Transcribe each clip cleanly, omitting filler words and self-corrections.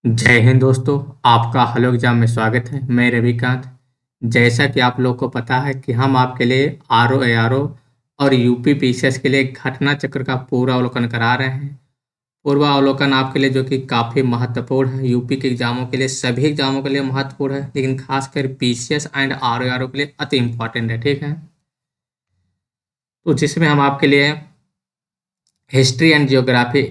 जय हिंद दोस्तों, आपका हेलो एग्जाम में स्वागत है। मैं रविकांत। जैसा कि आप लोग को पता है कि हम आपके लिए आरओ एआरओ और यूपी पीसीएस के लिए घटना चक्र का पूरा अवलोकन करा रहे हैं। पूर्वावलोकन आपके लिए जो कि काफ़ी महत्वपूर्ण है, यूपी के एग्जामों के लिए, सभी एग्जामों के लिए महत्वपूर्ण है, लेकिन खासकर पीसीएस एंड आरओ एआरओ के लिए अति इम्पॉर्टेंट है। ठीक है, तो जिसमें हम आपके लिए history and geography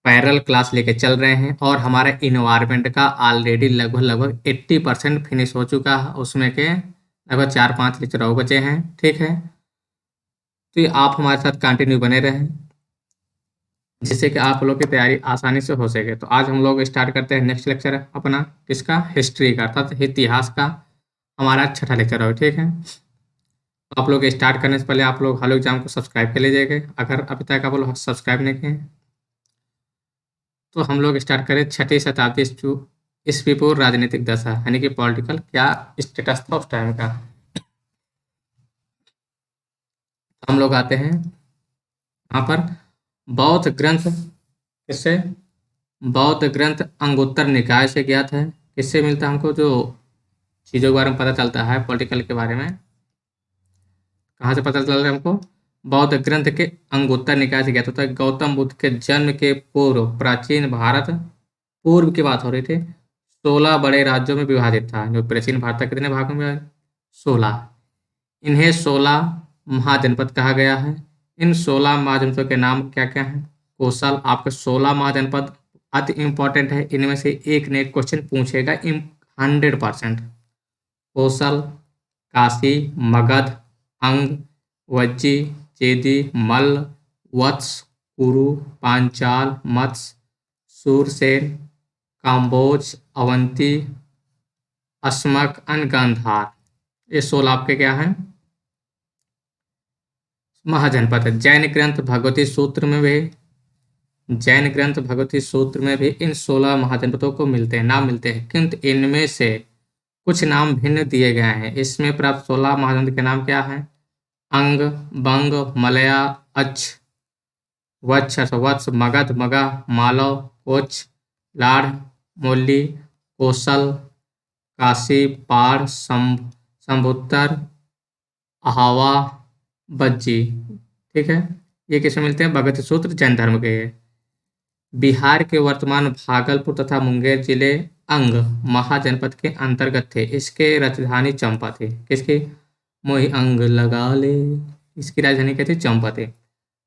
parallel class लेके चल रहे हैं और हमारा इन्वायरमेंट का ऑलरेडी लगभग 80% फिनिश हो चुका है। उसमें के लगभग 4-5 लेक्चर और बचे हैं। ठीक है, तो ये आप हमारे साथ कंटिन्यू बने रहें जिससे कि आप लोग की तैयारी आसानी से हो सके। तो आज हम लोग स्टार्ट करते हैं नेक्स्ट लेक्चर अपना किसका, हिस्ट्री का, अर्थात इतिहास का। हमारा छठा लेक्चर हो। ठीक है, तो आप लोग स्टार्ट करने से पहले आप लोग हेलो एग्जाम को सब्सक्राइब कर लीजिएगा अगर अभी तक आप लोग सब्सक्राइब नहीं किए हैं। तो हम लोग स्टार्ट करें छठी शताब्दी ईस्वी पूर्व राजनीतिक दशा, यानी कि पॉलिटिकल क्या स्टेटस था उस टाइम का। तो हम लोग आते हैं यहाँ पर बौद्ध ग्रंथ, किससे, बौद्ध ग्रंथ अंगुत्तर निकाय से ज्ञात है। किससे मिलता है हमको जो चीज़ों के बारे में पता चलता है पॉलिटिकल के बारे में, कहाँ से पता चल रहा है हमको, बौद्ध ग्रंथ के अंगुत्तर निकाय से ज्ञात होता है। गौतम बुद्ध के जन्म के पूर्व प्राचीन भारत, पूर्व की बात हो रही थी, 16 बड़े राज्यों में विभाजित था। जो प्राचीन भारत का कितने भागों में विभाजित? 16। इन्हें 16 महाजनपद कहा गया है। इन 16 महाजनपदों के नाम क्या क्या हैं? कौशल, आपके 16 महाजनपद अति इंपॉर्टेंट है। इनमें से एक ने क्वेश्चन पूछेगा 100%। कौशल, काशी, मगध, अंग, वज्जी, चेदी, मल्ल, वत्स, कुरु, पांचाल, मत्स्य, सूरसेन, काम्बोज, अवंती, अस्मक, गांधार। ये 16 आपके क्या हैं? महाजनपद है। जैन ग्रंथ भगवती सूत्र में भी इन 16 महाजनपदों को नाम मिलते हैं, किंतु इनमें से कुछ नाम भिन्न दिए गए हैं। इसमें प्राप्त 16 महाजनपद के नाम क्या हैं? अंग, बंग, मलया, अच्छ, वत्स, मगध, मगह, मालव, कोच, लाढ़, मोली, कौशल, काशी, पार, संभुत्तर, अहावा, बज्जी। ठीक है, ये किसमें मिलते हैं? भगवती सूत्र जैन धर्म के। बिहार के वर्तमान भागलपुर तथा मुंगेर जिले अंग महाजनपद के अंतर्गत थे। इसके राजधानी चंपा थी। किसकी? मोहि अंग लगा ले, इसकी राजधानी क्या थी? चंपा थी।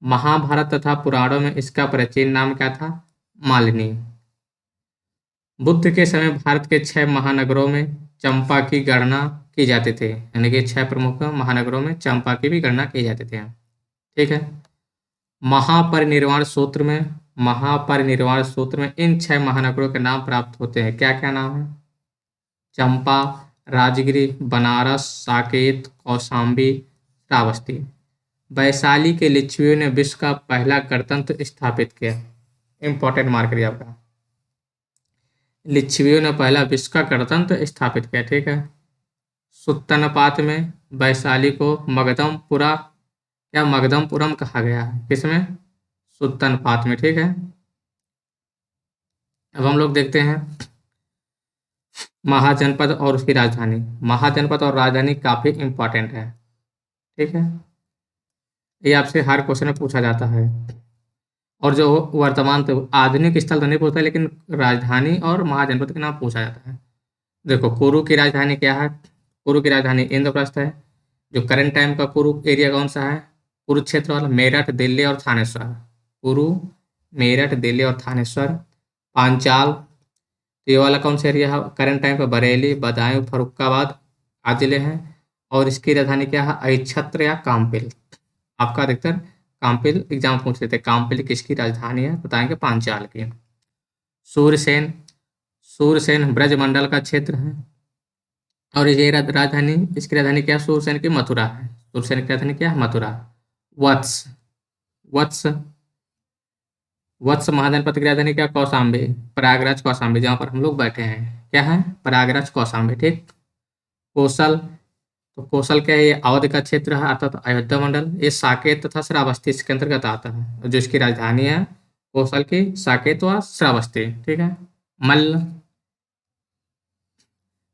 महाभारत तथा पुराणों में इसका प्राचीन नाम क्या था? मालिनी। बुद्ध के समय भारत के 6 महानगरों में चंपा की गणना की जाती थी, यानी कि 6 प्रमुख महानगरों में चंपा की भी गणना की जाती थी। ठीक है, महापरिनिर्वाण सूत्र में इन 6 महानगरों के नाम प्राप्त होते हैं। क्या क्या नाम है? चंपा, राजगिरी, बनारस, साकेत, कौशाम्बी, श्रावस्ती। वैशाली के लिच्छवियों ने विश्व का पहला गणतंत्र स्थापित किया। इंपॉर्टेंट मार्क दिया आपका, लिच्छवियों ने पहला विश्व का गणतंत्र स्थापित किया। ठीक है, सुत्तनपात में वैशाली को मगधमपुरम कहा गया है। किसमें? सुत्तनपात में। ठीक है, अब हम लोग देखते हैं महाजनपद और उसकी राजधानी। महाजनपद और राजधानी काफी इंपॉर्टेंट है। ठीक है, ये आपसे हर क्वेश्चन में पूछा जाता है। और जो वर्तमान तो आधुनिक स्थल तो नहीं पूछता, लेकिन राजधानी और महाजनपद के नाम पूछा जाता है। देखो, कुरु की राजधानी क्या है? कुरु की राजधानी इंद्रप्रस्थ है। जो करंट टाइम का कुरु एरिया कौन सा है? कुरुक्षेत्र वाला, मेरठ, दिल्ली और थानेश्वर। कुरु, मेरठ, दिल्ली और थानेश्वर। पांचाल, तो ये वाला कौन सा एरिया है? करंट टाइम पे बरेली, बदायूं, फरुखाबाद आदि जिले हैं। और इसकी राजधानी क्या है? अहिच्छत्र या कामपिल। आपका अधिकतर कामपिल एग्जाम पूछ लेते हैं। कामपिल किसकी राजधानी है? बताएंगे पांचाल की। सूरसेन, सूरसेन ब्रजमंडल का क्षेत्र है। और ये राजधानी, इसकी राजधानी क्या? सूरसेन की मथुरा है। सूरसेन की राजधानी क्या है? मथुरा। वत्स, वत्स वत्स महाजनपद की राजधानी क्या? कौशाम्बी, प्रयागराज कौशाम्बी, जहाँ पर हम लोग बैठे हैं। क्या है? प्रयागराज कौशाम्बी। ठीक। कौशल, तो कौशल क्या है? ये अवध का क्षेत्र है, अर्थात अयोध्या मंडल। ये साकेत तथा श्रावस्ती इसके अंतर्गत आता है। जो इसकी राजधानी है कौशल की, साकेत व श्रावस्ती। ठीक है। मल्ल,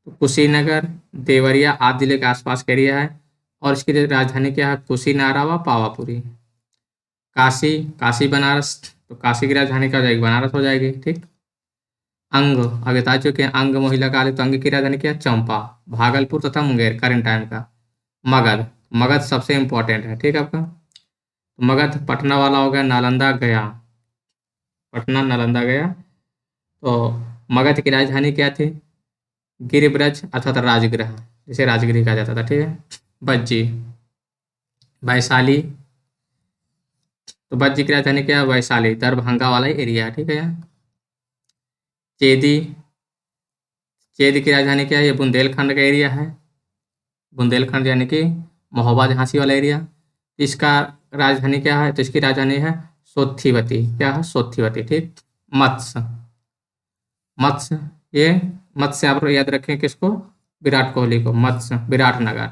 तो कुशीनगर, देवरिया आदि जिले के आसपास का एरिया है। और इसकी राजधानी क्या है? कुशीनारा व पावापुरी। काशी, काशी बनारस, तो काशी की राजधानी क्या हो जाएगी? बनारस हो जाएगी। ठीक। अंग, अब बता चुके हैं अंग महिला काली, तो अंग की राजधानी क्या है? चंपा। भागलपुर तथा मुंगेर करंट टाइम का। मगध, मगध सबसे इंपॉर्टेंट है। ठीक है आपका। तो मगध पटना वाला हो गया, नालंदा गया, पटना नालंदा गया। तो मगध की राजधानी क्या थी? गिरिब्रज अर्थात राजगृह, जिसे राजगृह कहा जाता था। ठीक है। बज्जी, वैशाली, तो बज्जी की राजधानी क्या है? वैशाली, दरभंगा वाला एरिया है। ठीक है। चेदी, चेद की राजधानी क्या है? ये बुंदेलखंड का एरिया है। बुंदेलखंड यानी कि महोबा झांसी वाला एरिया। इसका राजधानी क्या है? तो इसकी राजधानी है सोथिवती। क्या है? सोथिवती। ठीक। मत्स्य, मत्स्य, ये मत्स्य आप लोग याद रखें किसको? विराट कोहली को। मत्स्य, विराटनगर,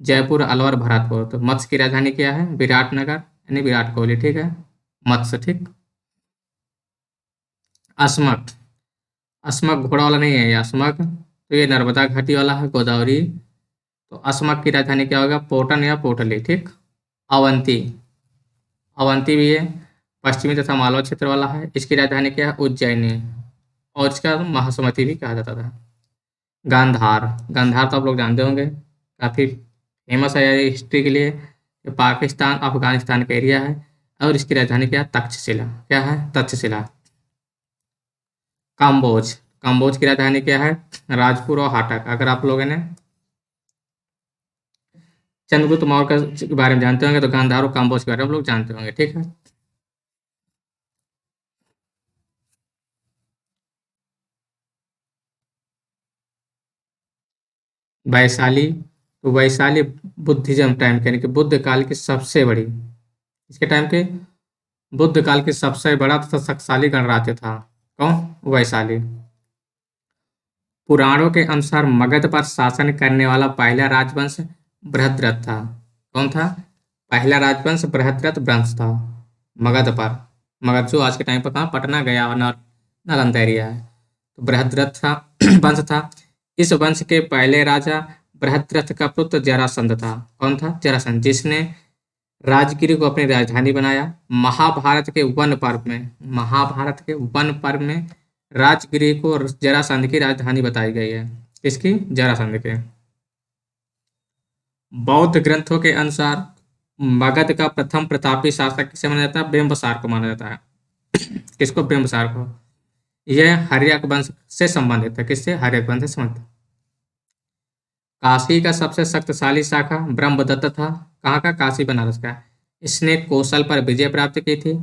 जयपुर, अलवर, भरतपुर। तो मत्स्य की राजधानी क्या है? विराटनगर, यानी विराट कोहली। ठीक है। मत्स्य। ठीक। अस्मक, अस्मक घोड़ा वाला नहीं है ये अस्मक, तो ये नर्मदा घाटी वाला है, गोदावरी। तो अस्मक की राजधानी क्या होगा? पोटन या पोटली। ठीक। अवंती, अवंती भी है, पश्चिमी तथा मालवा क्षेत्र वाला है। इसकी राजधानी क्या है? उज्जैनी, और इसका महासमति भी कहा जाता था। गांधार, गांधार तो आप लोग जानते होंगे, काफ़ी फेमस है ये हिस्ट्री के लिए। ये पाकिस्तान अफगानिस्तान का एरिया है। और इसकी राजधानी क्या है? तक्षशिला। क्या है? तक्षशिला। काम्बोज, काम्बोज की राजधानी क्या है? राजपुर और हाटक। अगर आप लोगों ने चंद्रगुप्त मौर्य के बारे में जानते होंगे तो गांधार और काम्बोज के बारे में आप लोग जानते होंगे। ठीक है। वैशाली, तो वैशाली बुद्धिज्म टाइम के, यानी कि बुद्ध काल की सबसे बड़ी, इसके टाइम के बुद्ध काल की सबसे बड़ा तथा शक्तिशाली गणराज्य था। कौन? वैशाली। पुराणों के अनुसार मगध पर शासन करने वाला पहला राजवंश बृहद्रथ था। कौन था? पहला राजवंश बृहद्रथ वंश था मगध पर। मगध जो आज के टाइम पर कहाँ? पटना गया और नालंदा एरिया है। तो बृहद्रथ था वंश था। इस वंश के पहले राजा बृहद्रथ का पुत्र जरासंध था। कौन था? जरासंध, जिसने राजगिरी को अपनी राजधानी बनाया। महाभारत के वन पर्व में, महाभारत के वन पर्व में राजगिरी को जरासंध की राजधानी बताई गई है। किसकी? जरासंध के। बौद्ध ग्रंथों के अनुसार मगध का प्रथम प्रतापी शासक किसे माना जाता है? बिंबिसार को माना जाता है। किसको? बिंबिसार को। यह हर्यक वंश से संबंधित है। किससे? हर्यक वंश से संबंधित। काशी का सबसे शक्तिशाली शाखा ब्रह्मदत्त था। कहाँ का? काशी बनारस का। इसने कौशल पर विजय प्राप्त की थी।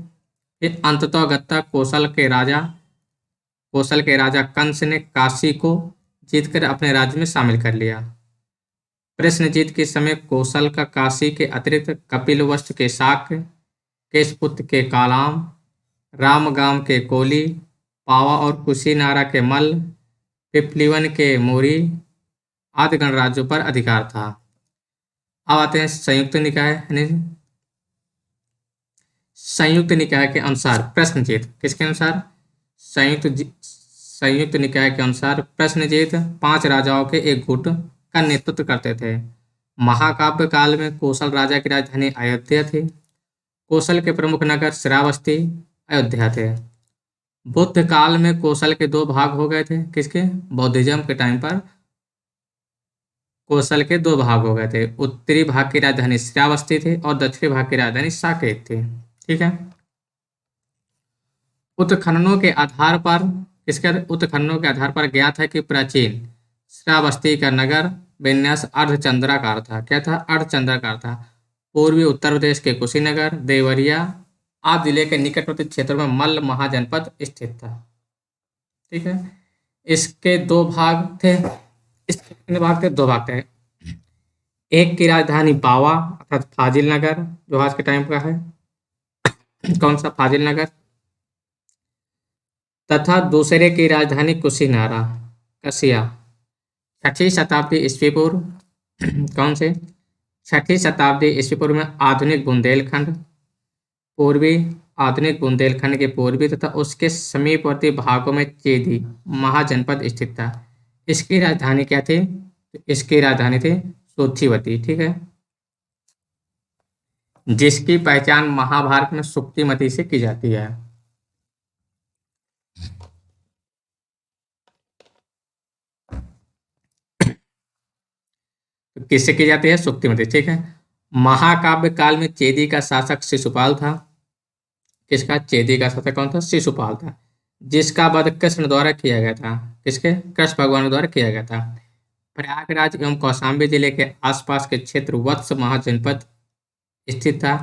फिर अंततः कौशल के राजा कंस ने काशी को जीतकर अपने राज्य में शामिल कर लिया। प्रश्नजीत के समय कौशल का काशी के अतिरिक्त कपिलवस्तु के शाक्य, केशपुत्र के कालाम, रामगाम के कोली, पावा और कुशीनारा के मल्ल, पिपलीवन के मोरी आदि गणराज्यों पर अधिकार था। अब आते हैं संयुक्त निकाय, यानी संयुक्त निकाय के अनुसार प्रश्नजीत किसके अनुसार? संयुक्त निकाय के अनुसार प्रश्नजीत 5 राजाओं के एक गुट का नेतृत्व करते थे। महाकाव्य काल में कौशल राजा की राजधानी अयोध्या थी। कौशल के प्रमुख नगर श्रावस्ती, अयोध्या थे। बुद्ध काल में कौशल के 2 भाग हो गए थे। किसके? बौद्धिज्म के टाइम पर कौशल के 2 भाग हो गए थे। उत्तरी भाग की राजधानी श्रावस्ती थी और दक्षिणी भाग की राजधानी साकेत थी। ठीक है। उत्खननों के आधार पर उत्खननों के आधार पर ज्ञात है कि प्राचीन श्रावस्ती का नगर विन्यास अर्धचंद्राकार था। क्या था? अर्धचंद्राकार था। पूर्वी उत्तर प्रदेश के कुशीनगर, देवरिया आदि जिले के निकटवर्ती क्षेत्रों में मल्ल महाजनपद स्थित था। ठीक है। इसके 2 भाग थे। इसके कितने भाग थे? 2 भाग थे। एक की राजधानी पावा अर्थात फाजिल नगर, जो आज के टाइम का है। कौन सा? फाजिल नगर। तथा दूसरे की राजधानी कुशीनारा, कसिया। 6वीं शताब्दी ईस्वी पूर्व कौन से? 6वीं शताब्दी ईस्वी पूर्व में आधुनिक बुंदेलखंड, पूर्वी आधुनिक बुंदेलखंड के पूर्वी तथा उसके समीपवर्ती भागों में चेदी महाजनपद स्थित था। इसकी राजधानी क्या थी? तो इसकी राजधानी थी सोथीवती, ठीक है, जिसकी पहचान महाभारत में सुक्तिमती से की जाती है। तो किससे की जाती है? सुक्तिमती, ठीक है। महाकाव्य काल में चेदी का शासक शिशुपाल था। किसका? चेदी का शासक कौन था? शिशुपाल था, जिसका वध कृष्ण द्वारा किया गया था। किसके? कृष्ण भगवान द्वारा किया गया था। प्रयागराज एवं कौशाम्बी जिले के आसपास के क्षेत्र वत्स महाजनपद स्थित था।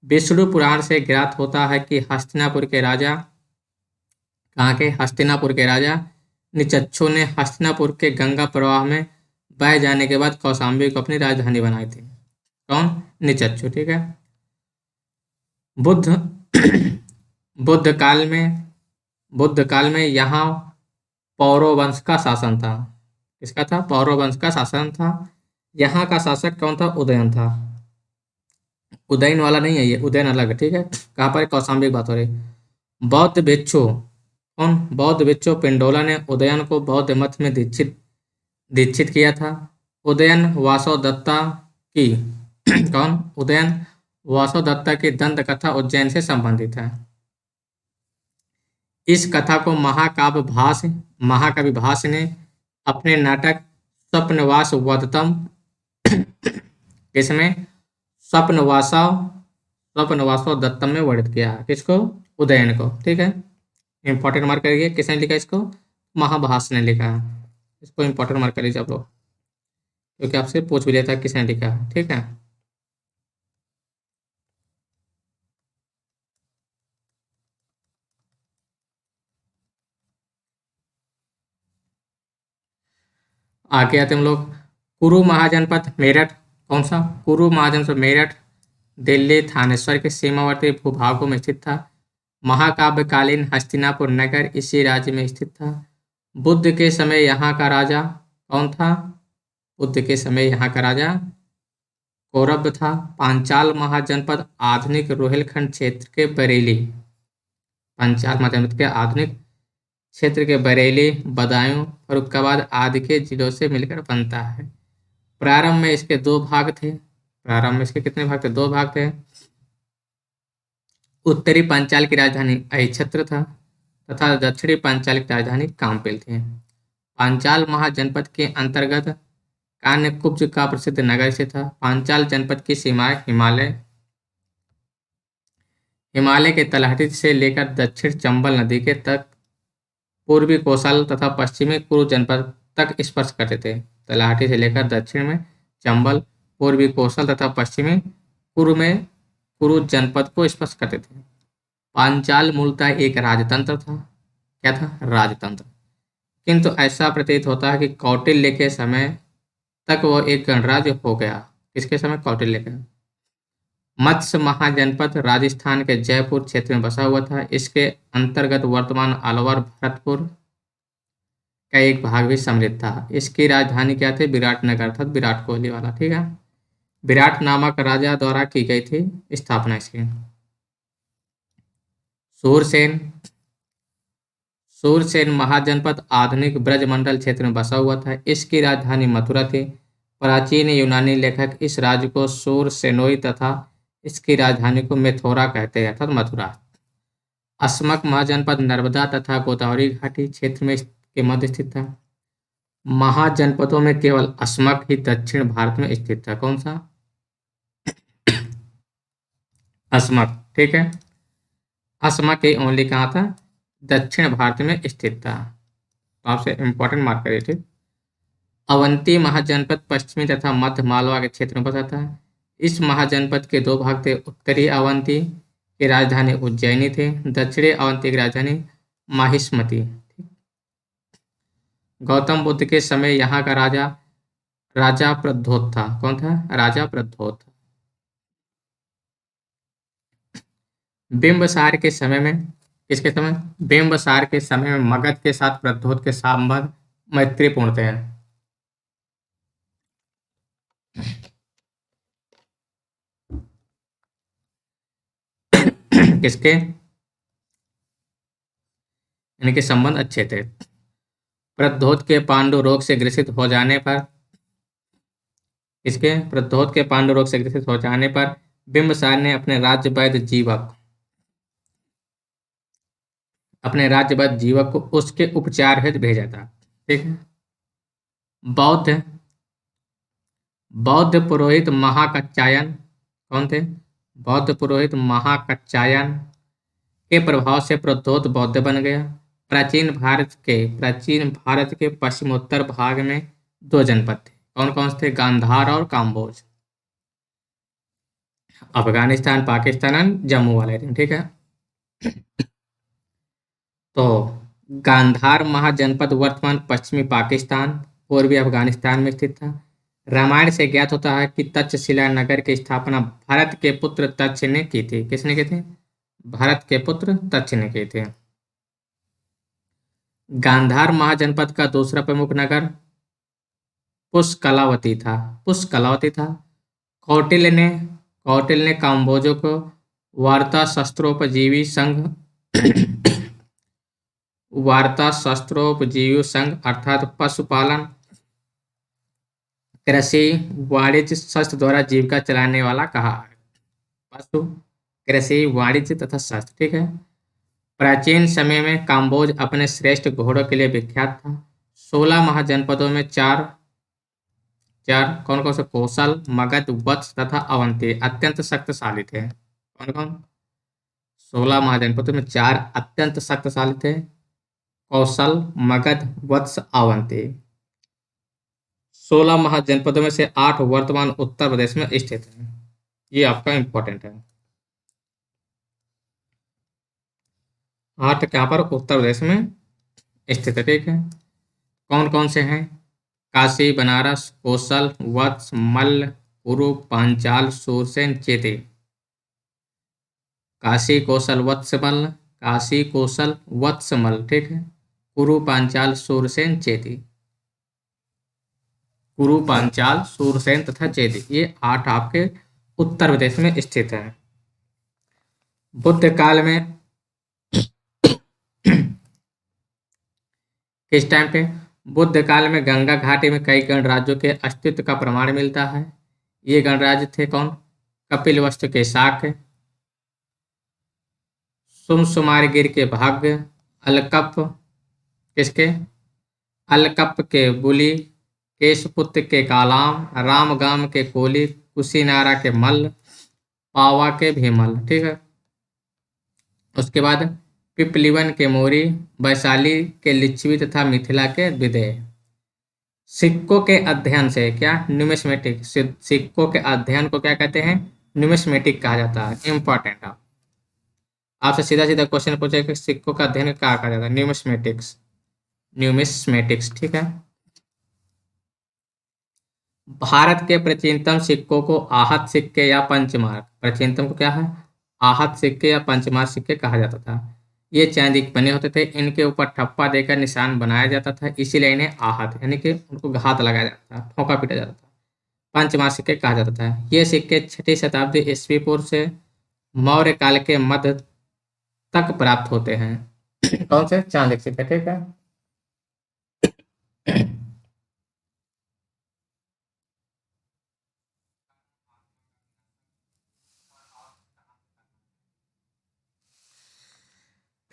विष्णु पुराण से ज्ञात होता है कि हस्तिनापुर के राजा, कहाँ के? हस्तिनापुर के राजा निचच्छू ने हस्तिनापुर के गंगा प्रवाह में बह जाने के बाद कौशाम्बी को अपनी राजधानी बनाई थी। कौन? निचच्छू, ठीक है। बुद्ध बुद्ध काल में बुद्ध काल में यहाँ पौरव वंश का शासन था। किसका था? पौरव वंश का शासन था। यहाँ का शासक कौन था? उदयन था। उदयन वाला नहीं है ये, उदयन अलग है, ठीक है। कहाँ पर? कौशाम्बी की बात हो रही। बौद्ध भिक्षु, कौन? बौद्ध भिक्षु पिंडोला ने उदयन को बौद्ध मत में दीक्षित दीक्षित किया था। उदयन वासव दत्ता की कौन? उदयन वासव दत्ता की दंत कथा उज्जैन से संबंधित है। इस कथा को महाकवि भास ने अपने नाटक स्वप्नवास वदतम, इसमें स्वप्नवासव स्वप्नवासव दत्तम में वर्णित किया है। किसको? उदयन को, ठीक है। इंपॉर्टेंट मार्क करिए, किसने लिखा इसको? महाभास ने लिखा है। इसको इंपॉर्टेंट मार्क करिए आप लोग, क्योंकि आपसे पूछ भी लेता है किसने लिखा है, ठीक है। आगे आते हम लोग। कुरु महाजनपद मेरठ, कौन सा? कुरु महाजनपद मेरठ दिल्ली थानेश्वर के सीमावर्ती भूभागों में स्थित था। महाकाव्यकालीन हस्तिनापुर नगर इसी राज्य में स्थित था। बुद्ध के समय यहाँ का राजा कौन था? बुद्ध के समय यहाँ का राजा कौरव था। पांचाल महाजनपद आधुनिक रोहिलखंड क्षेत्र के बरेली, पांचाल महाजनपद के आधुनिक क्षेत्र के बरेली, बदायूं, फर्रुखाबाद आदि के जिलों से मिलकर बनता है। प्रारंभ में इसके दो भाग थे। प्रारंभ में इसके कितने भाग थे? दो भाग थे। उत्तरी पांचाल की राजधानी अहिच्छत्र था तथा दक्षिणी पांचाल की राजधानी काम्पिल थी। पांचाल महाजनपद के अंतर्गत कान्यकुब्ज का प्रसिद्ध नगर से था। पांचाल जनपद की सीमाएं हिमालय के तलहटी से लेकर दक्षिण चंबल नदी के तक, पूर्वी कोसल तथा पश्चिमी कुरु जनपद तक स्पर्श करते थे। तलहटी से लेकर दक्षिण में चंबल, पूर्वी कोसल तथा पश्चिमी कुरु जनपद को स्पर्श करते थे। पांचाल मूलतः एक राजतंत्र था। क्या था? राजतंत्र। किंतु ऐसा प्रतीत होता है कि कौटिल्य के समय तक वह एक गणराज्य हो गया। किसके समय? कौटिल्य के। मत्स्य महाजनपद राजस्थान के जयपुर क्षेत्र में बसा हुआ था। इसके अंतर्गत वर्तमान अलवर भरतपुर का एक भाग भी सम्मिलित था। इसकी राजधानी क्या थी? विराटनगर था, विराट कोहली वाला, ठीक है। विराट नामक राजा द्वारा की गई थी स्थापना इसकी। सूरसेन सूरसेन महाजनपद आधुनिक ब्रजमंडल क्षेत्र में बसा हुआ था। इसकी राजधानी मथुरा थी। प्राचीन यूनानी लेखक इस राज्य को सूरसेनोई तथा इसकी राजधानी को मेथोरा कहते हैं, अर्थात मथुरा। अस्मक महाजनपद नर्मदा तथा गोदावरी घाटी क्षेत्र में के मध्य स्थित था। महाजनपदों में केवल अस्मक ही दक्षिण भारत में स्थित था। कौन सा? अस्मक, ठीक है। अस्मक ही ओनली कहाँ था? दक्षिण भारत में स्थित था। तो आपसे इंपॉर्टेंट मार्क करिए, ठीक। अवंती महाजनपद पश्चिमी तथा मध्य मालवा के क्षेत्र में बसा था। इस महाजनपद के दो भाग थे। उत्तरी अवंती की राजधानी उज्जैनी थी, दक्षिणी अवंती की राजधानी माहिष्मती। गौतम बुद्ध के समय यहाँ का राजा राजा प्रद्योत था। कौन था? राजा प्रद्योत। बिंबसार के समय में, किसके समय? बिंबसार के समय में मगध के साथ प्रद्योत के संबंध मैत्रीपूर्ण थे। किसके? इनके संबंध अच्छे थे। प्रद्योत के पांडु रोग से ग्रसित हो जाने पर इसके प्रद्योत के पांडु रोग से ग्रसित हो जाने पर बिंबिसार ने अपने राज्यवैद्य जीवक को उसके उपचार हेतु भेजा था। ठीक है। बौद्ध बौद्ध पुरोहित महाकच्चायन कौन थे? बौद्ध पुरोहित महाकच्चायन के प्रभाव से प्रद्योत बौद्ध बन गया। प्राचीन भारत के पश्चिमोत्तर भाग में दो जनपद थे। कौन कौन से थे? गांधार और काम्बोज। अफगानिस्तान, पाकिस्तान और जम्मू वाले थे। ठीक है। तो गांधार महाजनपद वर्तमान पश्चिमी पाकिस्तान, पूर्वी अफगानिस्तान में स्थित था। रामायण से ज्ञात होता है कि तक्षशिला नगर की स्थापना भरत के पुत्र तक्ष ने की थी। किसने की थी? भरत के पुत्र तक्ष ने की थी। गांधार महाजनपद का दूसरा प्रमुख नगर पुष्कलावती था। कौटिल्य ने काम्बोजों को वार्ता शस्त्रोपजीवी संघ अर्थात पशुपालन, कृषि, वाणिज्य, शस्त्र द्वारा जीविका चलाने वाला कहा है। पशु, कृषि, वाणिज्य तथा शस्त्र। ठीक है। प्राचीन समय में काम्बोज अपने श्रेष्ठ घोड़ों के लिए विख्यात था। 16 महाजनपदों में चार कौन कौन से? कौशल, मगध, वत्स तथा अवंती अत्यंत शक्तिशाली थे। कौन कौन? 16 महाजनपदों में 4 अत्यंत शक्तिशाली थे। कौशल, मगध, वत्स, अवंती। 16 महाजनपदों में से 8 वर्तमान उत्तर प्रदेश में स्थित हैं। ये आपका इंपॉर्टेंट है। 8 क्या पर? उत्तर प्रदेश में स्थित है। ठीक है। कौन कौन से हैं? काशी, बनारस, कौशल, वत्स, मल्ल, कुरु, पांचाल, सूरसेन, चेती। काशी, कौशल, वत्स, मल्ल। ठीक है। कुरु, पांचाल, सूरसेन, चेती। कुरु, पांचाल, सूरसेन तथा चेदी, ये 8 आपके उत्तर प्रदेश में स्थित है। बुद्ध काल में किस टाइम पे? बुद्ध काल में गंगा घाटी में कई गणराज्यों के अस्तित्व का प्रमाण मिलता है। ये गणराज्य थे कौन? कपिलवस्तु के शाक्य, सुमसुमारगिर के भाग्य, अलकप किसके? अलकप के बुली, केशपुत्र के कालाम, रामगाम के कोली, कुशीनारा के मल्ल, पावा के भीमल। ठीक है। उसके बाद पिपलीवन के मोरी, वैशाली के लिच्छवी तथा मिथिला के विदेह। सिक्कों के अध्ययन से क्या? न्यूमिस्मेटिक। सिक्कों के अध्ययन को क्या कहते हैं? न्यूमिस्मेटिक कहा जाता है। इंपॉर्टेंट है। आपसे सीधा सीधा क्वेश्चन पूछे कि सिक्कों का अध्ययन क्या कहा जाता है? न्यूमिस्मेटिक्स। ठीक है। भारत के प्राचीनतम सिक्कों को आहत सिक्के या पंचमार्क, प्राचीनतम को क्या है? आहत सिक्के या पंचमार्क सिक्के कहा जाता था। ये चांदी के बने होते थे। इनके ऊपर ठप्पा देकर निशान बनाया जाता था, इसीलिए इन्हें आहत यानी कि उनको घात लगाया जाता था, ठोका पीटा जाता था। पंचमार्क सिक्के कहा जाता था। ये सिक्के 6वीं शताब्दी ईस्वी पूर्व से मौर्य काल के मध्य तक प्राप्त होते हैं। कौन से? चांदी के सिक्के। ठीक है।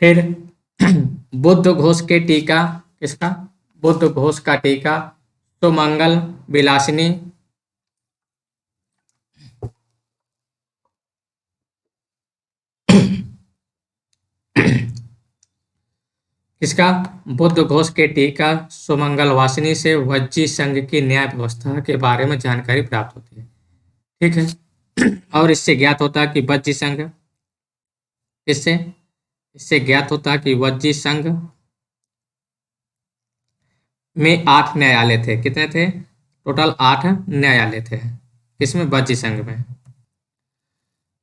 फिर बुद्ध घोष के टीका किसका? बुद्ध घोष का टीका सुमंगल विलासिनी किसका? बुद्ध घोष के टीका सुमंगल वासिनी से वज्जी संघ की न्याय व्यवस्था के बारे में जानकारी प्राप्त होती है। ठीक है। और इससे ज्ञात होता है कि वज्जी संघ इससे ज्ञात होता है कि वज्जी संघ में 8 न्यायालय थे। कितने थे? टोटल 8 न्यायालय थे। इसमें वज्जी संघ में।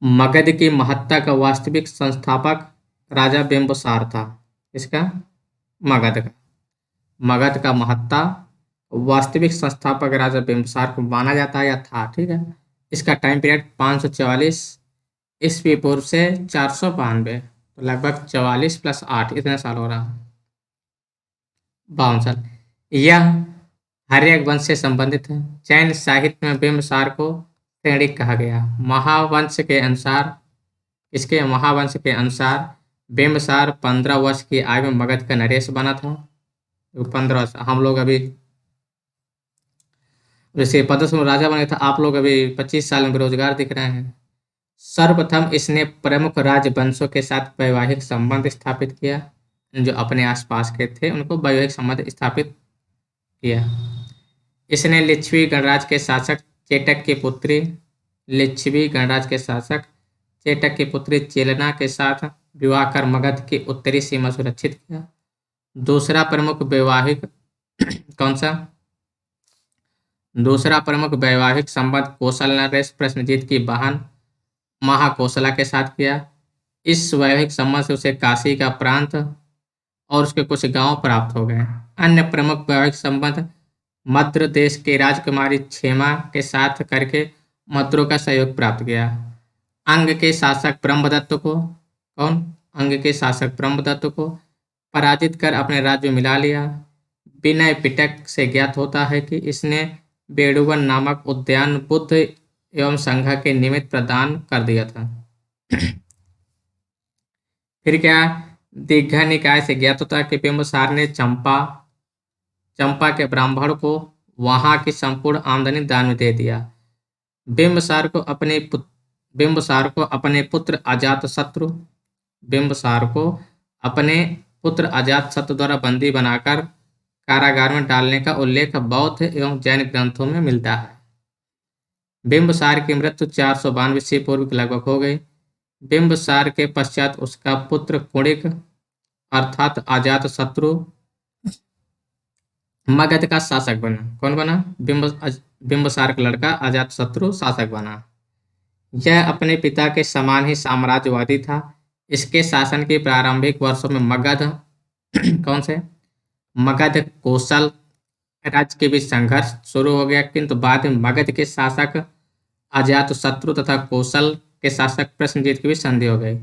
मगध की महत्ता का वास्तविक संस्थापक राजा बिंबिसार था। इसका? मगध का महत्ता वास्तविक संस्थापक राजा बिंबिसार को माना जाता है या था। ठीक है। इसका टाइम पीरियड 544 ईस्वी पूर्व से 492, तो लगभग 44 + 8 इतने साल हो रहा है। 52 साल। यह हर्यक वंश से संबंधित है। जैन साहित्य में बिंबसार को त्रिणिक कहा गया। महावंश के अनुसार इसके महावंश के अनुसार बिंबसार 15 वर्ष की आयु में मगध का नरेश बना था। 15 वर्ष, हम लोग अभी वैसे 15 राजा बने था, आप लोग अभी 25 साल में बेरोजगार दिख रहे हैं। सर्वप्रथम इसने प्रमुख राजवंशों के साथ वैवाहिक संबंध स्थापित किया। जो अपने आसपास के थे उनको वैवाहिक संबंध स्थापित किया। इसने लिच्छवी गणराज के शासक चेटक की पुत्री लिच्छवी गणराज के शासक चेटक की पुत्री चेलना के साथ विवाह कर मगध की उत्तरी सीमा सुरक्षित किया। दूसरा प्रमुख वैवाहिक कौन सा दूसरा प्रमुख वैवाहिक संबंध कौशल नरेश प्रश्नजीत की बहन महाकौशला के साथ किया। इस वैवाहिक संबंध से उसे काशी का प्रांत और उसके कुछ गांव प्राप्त हो गए। अन्य प्रमुख वैवाहिक संबंध मद्र देश की राजकुमारी क्षेमा के साथ करके मद्रों का सहयोग प्राप्त किया। अंग के शासक ब्रह्मदत्त को अंग के शासक ब्रह्मदत्त को पराजित कर अपने राज्य में मिला लिया। विनय पिटक से ज्ञात होता है कि इसने बेड़ुवन नामक उद्यान बुद्ध एवं संघ के निमित्त प्रदान कर दिया था। फिर क्या, दीघा निकाय से ज्ञात होता है कि बिंबसार ने चंपा के ब्राह्मण को वहां की संपूर्ण आमदनी दान में दे दिया। बिंबसार को अपने पुत्र अजातशत्रु द्वारा बंदी बनाकर कारागार में डालने का उल्लेख बौद्ध एवं जैन ग्रंथों में मिलता है। बिंबसार की मृत्यु 492 ईस्वी पूर्व के लगभग हो गई। बिंबसार के पश्चात उसका पुत्र कुणिक अर्थात अजातशत्रु मगध का शासक बना। कौन बना? बिंबसार का लड़का अजातशत्रु शासक बना। यह अपने पिता के समान ही साम्राज्यवादी था। इसके शासन के प्रारंभिक वर्षों में मगध कौशल राज्य के बीच संघर्ष शुरू हो गया, किंतु बाद में मगध के शासक अजातशत्रु तथा कौशल के शासक प्रश्नजीत की भी संधि हो गई।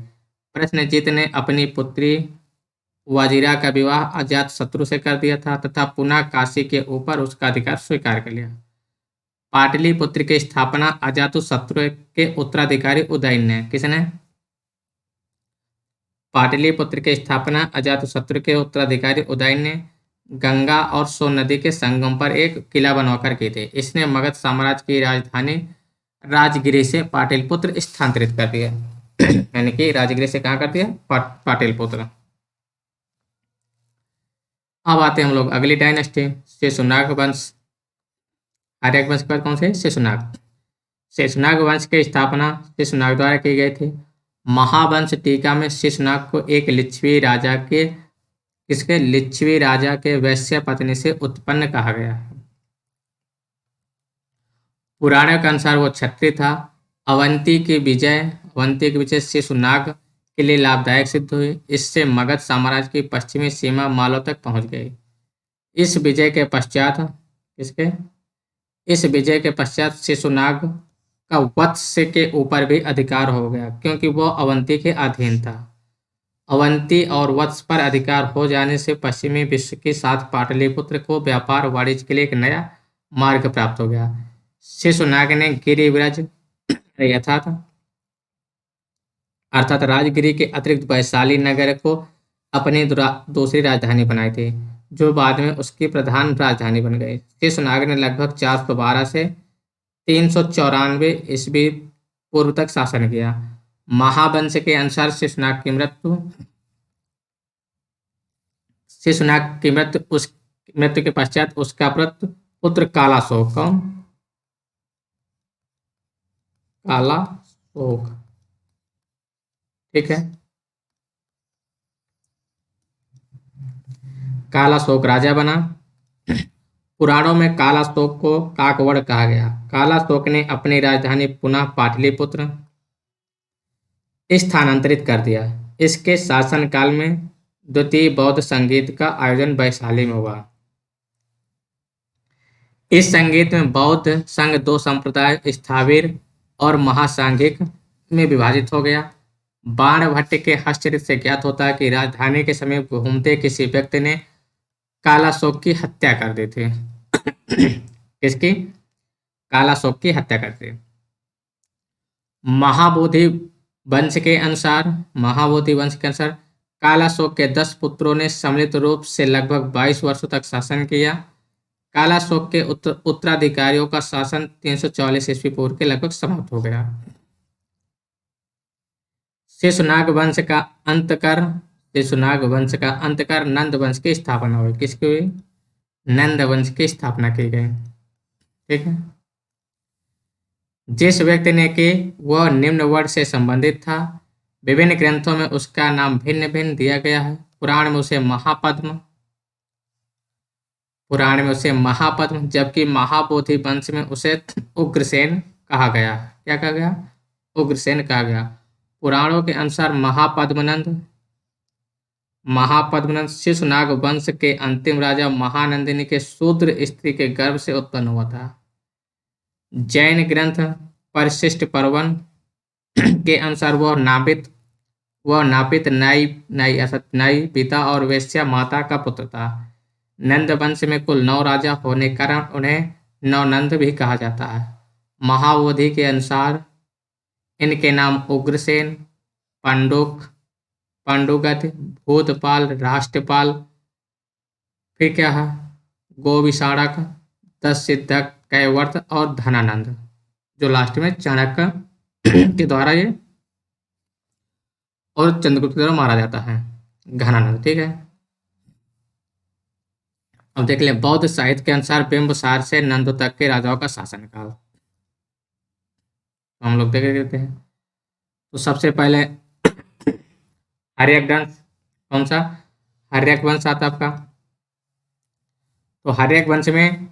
प्रश्नजीत ने अपनी पुत्री वजीरा का विवाह अजातशत्रु से कर दिया था तथा पुनः काशी के ऊपर उसका अधिकार स्वीकार कर लिया। पाटलिपुत्र की स्थापना अजातशत्रु के उत्तराधिकारी उदयन ने किसने? पाटलिपुत्र की स्थापना अजातशत्रु के उत्तराधिकारी उदयन ने गंगा और सोन नदी के संगम पर एक किला बनवाकर की थी। इसने मगध साम्राज्य की राजधानी राजगिरी से पाटलिपुत्र स्थानांतरित कर दिया। यानी कि राजगिरी से कहाँ कर दिया? पाटलिपुत्र। अब आते हैं हम लोग अगली डायनेस्टी शेषनाग वंश। आर्यक वंश के बाद कौन से? शेषनाग वंश की स्थापना शेषनाग द्वारा की गई थी। महावंश टीका में शेषनाग को एक लिच्छवी राजा के वैश्य पत्नी से उत्पन्न कहा गया है। पुराणों के अनुसार वो क्षत्रिय था। अवंती की विजय शेषनाग के लिए लाभदायक सिद्ध हुई। इससे मगध साम्राज्य की पश्चिमी सीमा मालव तक पहुंच गई। इस विजय के पश्चात शेषनाग का वत्स के ऊपर भी अधिकार हो गया, क्योंकि वह अवंती के अधीन था। अवंती और वत्स पर अधिकार हो जाने से पश्चिमी विश्व के साथ पाटलिपुत्र को व्यापार वाणिज्य के लिए एक नया मार्ग प्राप्त हो गया। शेषनाग ने गिरिव्रज अर्थात राजगिरी के अतिरिक्त वैशाली नगर को अपनी दूसरी राजधानी बनाई थी, जो बाद में उसकी प्रधान राजधानी बन गई। शेषनाग ने लगभग 412 से 394 ईस्वी पूर्व तक शासन किया। महावंश के अनुसार शेषनाग की मृत्यु के पश्चात उसका पुत्र कालाशोक ठीक है, कालाशोक राजा बना। पुराणों में कालाशोक को काकवड़ कहा गया। कालाशोक ने अपनी राजधानी पुनः पाटलिपुत्र स्थानांतरित कर दिया। इसके शासनकाल में द्वितीय बौद्ध संगीत का आयोजन वैशाली में हुआ। इस संगीत में बौद्ध संघ 2 संप्रदाय स्थावीर और महासांघिक में विभाजित हो गया। बाणभट्ट के हस्तचरित से ज्ञात होता है कि राजधानी के समीप घूमते किसी व्यक्ति ने कालाशोक की हत्या कर दी थी। किसकी? कालाशोक की हत्या कर दी। महाबोधि वंश के अनुसार कालाशोक के 10 पुत्रों ने सम्मिलित रूप से लगभग 22 वर्षों तक शासन किया। कालाशोक के उत्तराधिकारियों का शासन 344 ईस्वी पूर्व के लगभग समाप्त हो गया। शिशुनाग वंश का अंत कर नंद वंश की स्थापना हुई। किसकी हुई? नंद वंश की स्थापना की गई। ठीक है। जिस व्यक्ति ने कि वह निम्न वर्ग से संबंधित था, विभिन्न ग्रंथों में उसका नाम भिन्न भिन्न दिया गया है। पुराण में उसे महापद्म, जबकि महाबोधि वंश में उसे उग्रसेन कहा गया। क्या कहा गया? उग्रसेन कहा गया। पुराणों के अनुसार महापद्मनंद शिशुनाग वंश के अंतिम राजा महानंदिनी के शूद्र स्त्री के गर्भ से उत्पन्न हुआ था। जैन ग्रंथ परिशिष्ट पर्वन के अनुसार वह नापित नाई पिता और वेश्या माता का पुत्र था। नंद वंश में कुल 9 राजा होने के कारण उन्हें नवनंद भी कहा जाता है। महाबोधि के अनुसार इनके नाम उग्रसेन, पांडुगत, भूतपाल, राष्ट्रपाल, फिर क्या है, गोविशाणक, दससिद्धक, कैवर्त और धनानंद, जो लास्ट में चाणक्य के द्वारा ये और चंद्रगुप्त के द्वारा मारा जाता है, घनानंद। ठीक है। अब देख लें बौद्ध साहित्य के अनुसार बिंबसार से नंद तक के राजाओं का शासनकाल। तो हम लोग देख लेते हैं। तो सबसे पहले हर्यक वंश, कौन सा? हर्यक वंश आता आपका। तो हर्यक वंश में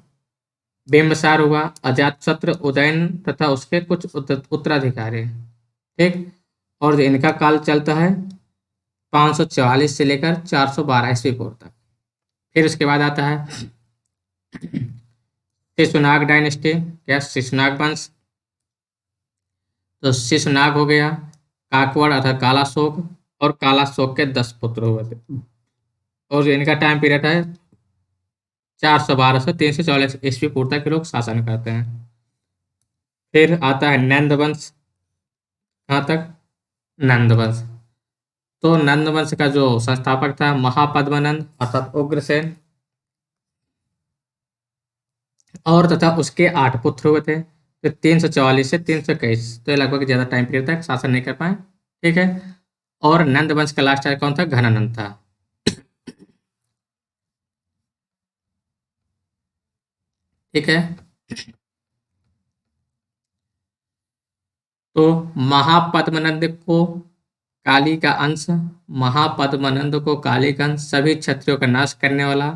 बिंबसार हुआ, अजातशत्रु, उदयन तथा उसके कुछ उत्तराधिकारी। ठीक। और इनका काल चलता है 544 से लेकर 412 ईस्वी पूर्व तक। फिर उसके बाद आता है शिशुनाग डायनेस्टी, क्या? शिशुनाग वंश। तो शिशुनाग हो गया, काकवाड़ अर्थात कालाशोक, और कालाशोक के 10 पुत्र हुए थे। और इनका टाइम पीरियड है 412 से 344 ईस्वी पूर्व तक के लोग शासन करते हैं। फिर आता है नंद वंश। कहाँ तक? नंद वंश। तो नंद वंश का जो संस्थापक था महापद्मनंद अर्थात उग्रसेन, और तथा उसके 8 पुत्र हुए थे। तो 344 से 321, तो लगभग ज्यादा टाइम पीरियड तक शासन नहीं कर पाए। ठीक है। और नंद वंश का लास्ट कौन था? घनानंद था। ठीक है। तो महापद्मनंद को काली का अंश, सभी क्षत्रियों का नाश करने वाला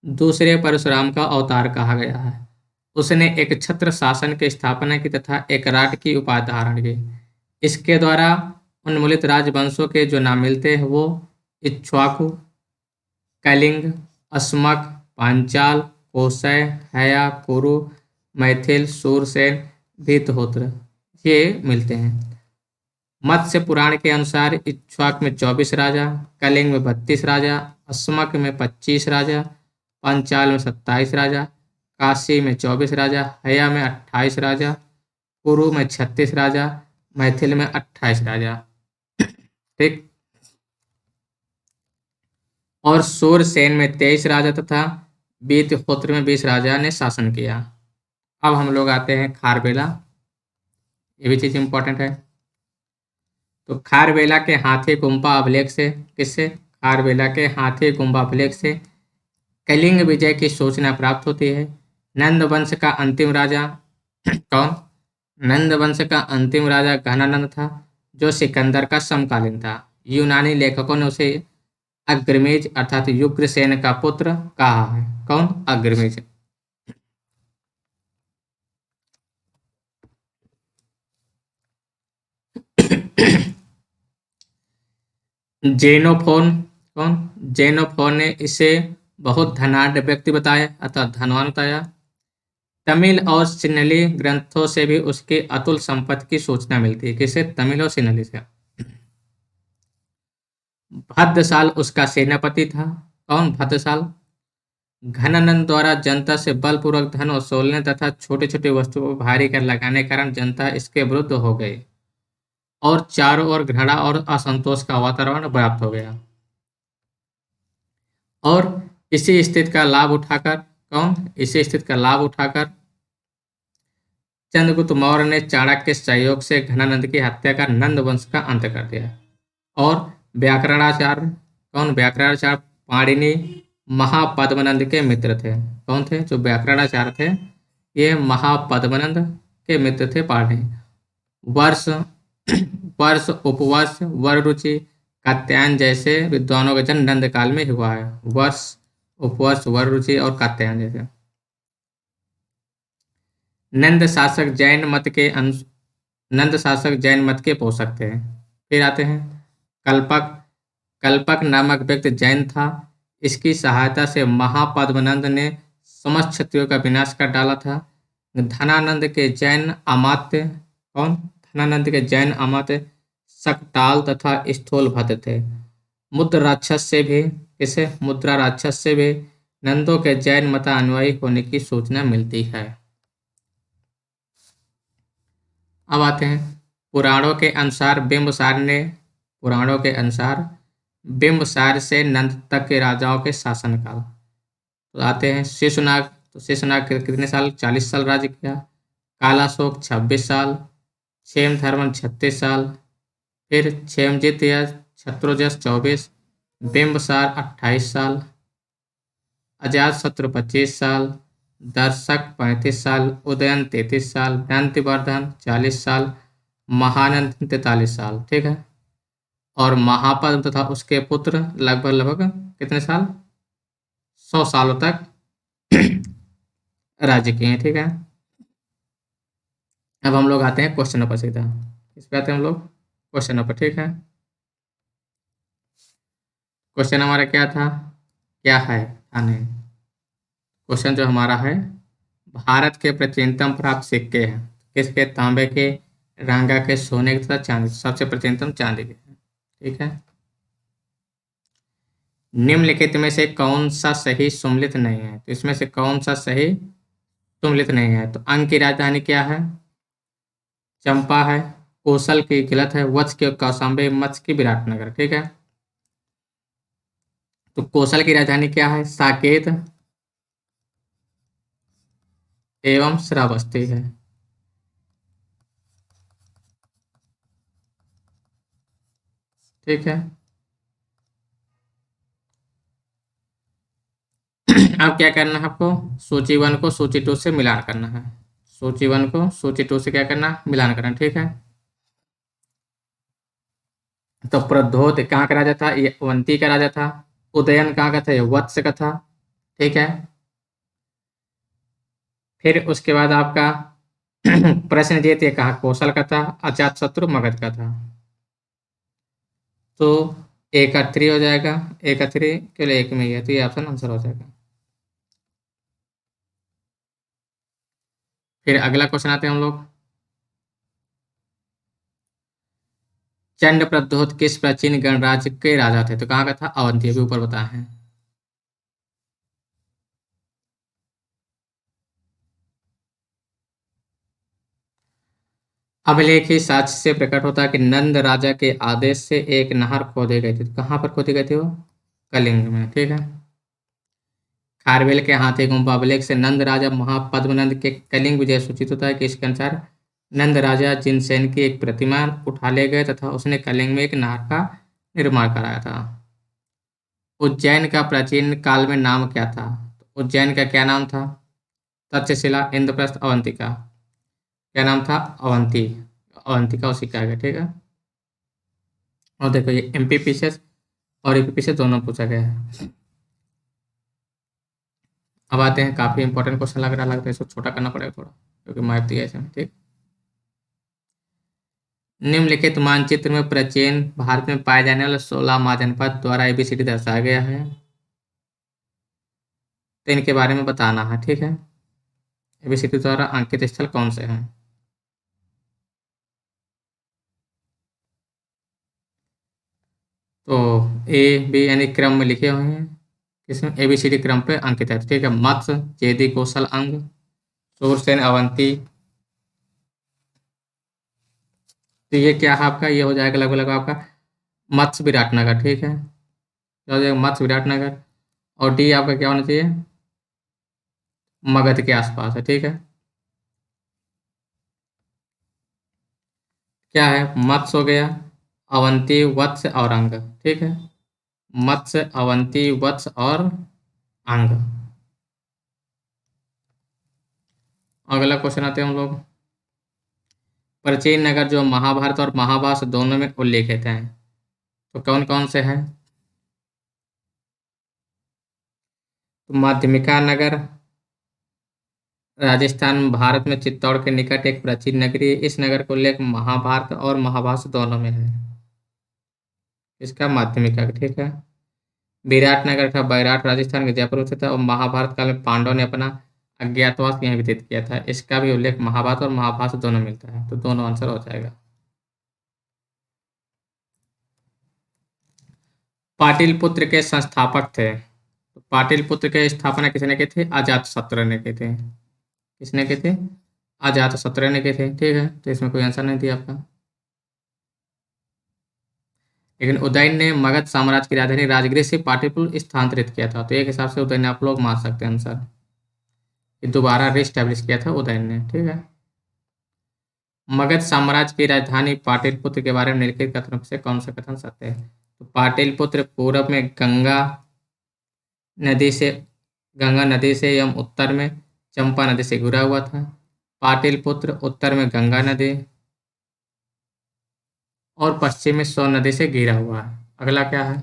दूसरे परशुराम का अवतार कहा गया है। उसने एक छत्र शासन की स्थापना की तथा एक राट की उपाधि धारण की। इसके द्वारा उन्मूलित राजवंशों के जो नाम मिलते हैं वो इक्ष्वाकु, कलिंग, अस्मक, पांचाल, कोसै, हया, कुरु, मैथिल, सूरसेन, भीतहोत्र, ये मिलते हैं। मत्स्य पुराण के अनुसार इक्ष्वाक में 24 राजा, कलिंग में 32 राजा, अस्मक में 25 राजा, पांचाल में 27 राजा, काशी में 24 राजा, हया में 28 राजा, कुरु में 36 राजा, मैथिल में 28 राजा। ठीक। और सूरसेन में 23 राजा तथा भीतहोत्र में 20 राजा ने शासन किया। अब हम लोग आते हैं खारबेला, ये भी चीज इंपॉर्टेंट है। तो खारबेला के हाथी गुम्बा अभिलेख से, किससे? खारबेला के हाथी गुम्बा अभिलेख से कलिंग विजय की सूचना प्राप्त होती है। नंद वंश का अंतिम राजा कौन? नंद वंश का अंतिम राजा घनानंद था, जो सिकंदर का समकालीन था। यूनानी लेखकों ने उसे अग्रमीज अर्थात युग्रसेन का पुत्र कहा है। कौन? अग्रमीज। जेनोफोन, कौन? जेनोफोन ने इसे बहुत धनाढ़ व्यक्ति बताया अर्थात धनवान बताया। तमिल और सिन्हली ग्रंथों से भी उसकी अतुल संपत्ति की सूचना मिलती है। किसे? तमिल और सिन्हली से। भद्रसाल उसका सेनापति था। कौन? भद्रसाल। घनानंद द्वारा जनता से बलपूर्वक धन वसूलने तथा छोटी-छोटी वस्तुओं पर भारी कर लगाने के कारण जनता इसके विरुद्ध हो गई और चारों ओर घृणा और असंतोष का वातावरण व्याप्त हो गया। और इसी स्थिति का लाभ उठाकर इसी स्थिति का लाभ उठाकर चंद्रगुप्त मौर्य ने चाणक्य के सहयोग से घनानंद की हत्या कर नंद वंश का अंत कर दिया। और व्याकरणाचार्य पाणिनि महापद्मनंद के मित्र थे। कौन थे? जो व्याकरणाचार्य थे, ये महापद्मनंद के मित्र थे पाणिनि। वर्ष वर्ष उपवर्ष वर रुचि कात्यायन जैसे विद्वानों का जन्म नंद काल में हुआ है। वर्ष उपवर्ष वर रुचि और कात्यायन जैसे। नंद शासक जैन मत के पोषक थे। फिर आते हैं कल्पक। कल्पक नामक व्यक्ति जैन था। इसकी सहायता से महापद्मनंद ने समस्त क्षत्रियों का विनाश कर डाला था। धनानंद के जैन अमात्य शकटाल तथा स्थूलभद्र थे। मुद्रा राक्षस से भी नंदों के जैन मतानुयायी होने की सूचना मिलती है। अब आते हैं पुराणों के अनुसार बिंबसार से नंद तक के राजाओं के शासनकाल। तो आते हैं शिशुनाग। तो शिशुनाग कितने साल? 40 साल राज्य किया। कालाशोक 26 साल। क्षेमधर्मन 36 साल। फिर क्षेमजित या शत्रुजस 24। बिंबसार 28 साल। अजातशत्रु 25 साल। दर्शक 35 साल। उदयन 33 साल। दंतिवर्धन 40 साल। महानंद 43 साल। ठीक है। और महापद्म तथा उसके पुत्र लगभग कितने साल? 100 सालों तक राज्य किए। ठीक है। अब हम लोग आते हैं क्वेश्चनों पर सीधा। इस पे आते हैं हम लोग क्वेश्चनों पर। ठीक है। क्वेश्चन हमारा क्या था? क्या है? नहीं, क्वेश्चन जो हमारा है, भारत के प्राचीनतम प्राप्त सिक्के हैं किसके? तांबे के, रांगा के, सोने के तथा चांदी। सबसे प्राचीनतम चांदी के। ठीक है। निम्नलिखित में से कौन सा सही सुमेलित नहीं है? तो इसमें से कौन सा सही सुमेलित नहीं है? तो अंग की राजधानी क्या है? चंपा है। कौशल की गलत है। वत्स की कौशाम्बी, मत्स्य की विराटनगर। ठीक है। तो कौशल की राजधानी क्या है? साकेत एवं श्रावस्ती है। ठीक है। अब क्या करना है आपको? सूची 1 को सूची 2 से मिलान करना है। सूची 1 को सूची 2 से क्या करना? मिलान करना। ठीक है। तो प्रद्योत कहाँ का राजा था? ये अवंती का राजा था। उदयन कहाँ का था? ये वत्स का था। ठीक है। फिर उसके बाद आपका प्रश्नजीत ये कहाँ? कौशल का था। अजातशत्रु मगध का था। तो एक का 3 हो जाएगा। एक का 3 केवल एक में ही है, तो ये ऑप्शन आंसर हो जाएगा। फिर अगला क्वेश्चन आते हैं हम लोग। चंड प्रद्योत किस प्राचीन गणराज्य के राजा थे? तो कहाँ का था? अवंती। अभी ऊपर बताए हैं। अभिलेखी साक्ष्य से प्रकट होता है कि नंद राजा के आदेश से एक नहर खोदे गए थे। तो कहाँ पर खोदे गए थे वो? कलिंग में। ठीक है। खारवेल के हाथी गुम्फा अभिलेख से नंद राजा महापद्मनंद के कलिंग विजय सूचित होता है कि इसके अनुसार नंद राजा जिनसेन की एक प्रतिमा उठा ले गए तथा उसने कलिंग में एक नहर का निर्माण कराया था। उज्जैन का प्राचीन काल में नाम क्या था? तो उज्जैन का क्या नाम था? तक्षशिला, इंद्रप्रस्थ, अवंतिका। क्या नाम था? अवंती। अवंतिका उसी का आगे। ठीक है। और देखो ये एमपीपीसी और यूपीपीसी दोनों पूछा गया है। अब आते हैं, काफी इंपॉर्टेंट क्वेश्चन लग रहा लगता है, इसको छोटा करना पड़ेगा थोड़ा क्योंकि मैप दिया है इसमें। ठीक। निम्नलिखित मानचित्र में प्राचीन भारत में पाए जाने वाले 16 महाजनपद द्वारा एबीसीडी दर्शाया गया है। तो इनके बारे में बताना है। ठीक है। एबीसीडी द्वारा अंकित स्थल कौन से हैं? तो ए बी यानी क्रम में लिखे हुए हैं इसमें ABCD क्रम पे अंकित है। ठीक है, मत्स्य, चेदी, कौशल, अंग, सूरसेन, अवंती। तो ये क्या है आपका, ये हो जाएगा लगभग आपका मत्स्य विराटनगर। ठीक है, क्या हो जाएगा, मत्स्य विराटनगर। और डी आपका क्या होना चाहिए, मगध के आसपास है। ठीक है, क्या है, मत्स्य हो गया, अवंती, वत्स और अंग। ठीक है, मत्स्य, अवंती, वत्स और अंग। अगला क्वेश्चन आते हैं हम लोग, प्राचीन नगर जो महाभारत और महाभारत दोनों में उल्लेखित हैं, तो कौन कौन से हैं। तो माध्यमिका नगर राजस्थान भारत में चित्तौड़ के निकट एक प्राचीन नगरी है। इस नगर का उल्लेख महाभारत और महाभारत दोनों में है। इसका माध्यमिका का। ठीक है, विराटनगर का बैराट राजस्थान के जयपुर में स्थित है और महाभारत काल में पांडवों ने अपना अज्ञातवास यहीं व्यतीत किया था। इसका भी उल्लेख महाभारत और महाभारत दोनों मिलता है, तो दोनों आंसर हो जाएगा। पाटिलपुत्र के संस्थापक थे, तो पाटिलपुत्र के स्थापना किसने की थी, अजातशत्रु ने की थी। किसने की थी, अजातशत्रु ने की थी। ठीक है, तो इसमें कोई आंसर नहीं दिया आपका। लेकिन उदयन ने मगध साम्राज्य की राजधानी राजगृह से पाटलिपुत्र स्थानांतरित किया था, तो एक हिसाब से उदयन आप लोग मान सकते हैं आंसर, ये दोबारा रिस्टैब्लिश किया था उदयन ने। ठीक है, मगध साम्राज्य की राजधानी पाटलिपुत्र के बारे में निम्नलिखित कथनों से कौन सा कथन सत्य है। तो पाटलिपुत्र पूर्व में नदी से गंगा नदी से एवं उत्तर में चंपा नदी से घिरा हुआ था। पाटलिपुत्र उत्तर में गंगा नदी और पश्चिम में सोन नदी से घिरा हुआ है। अगला क्या है,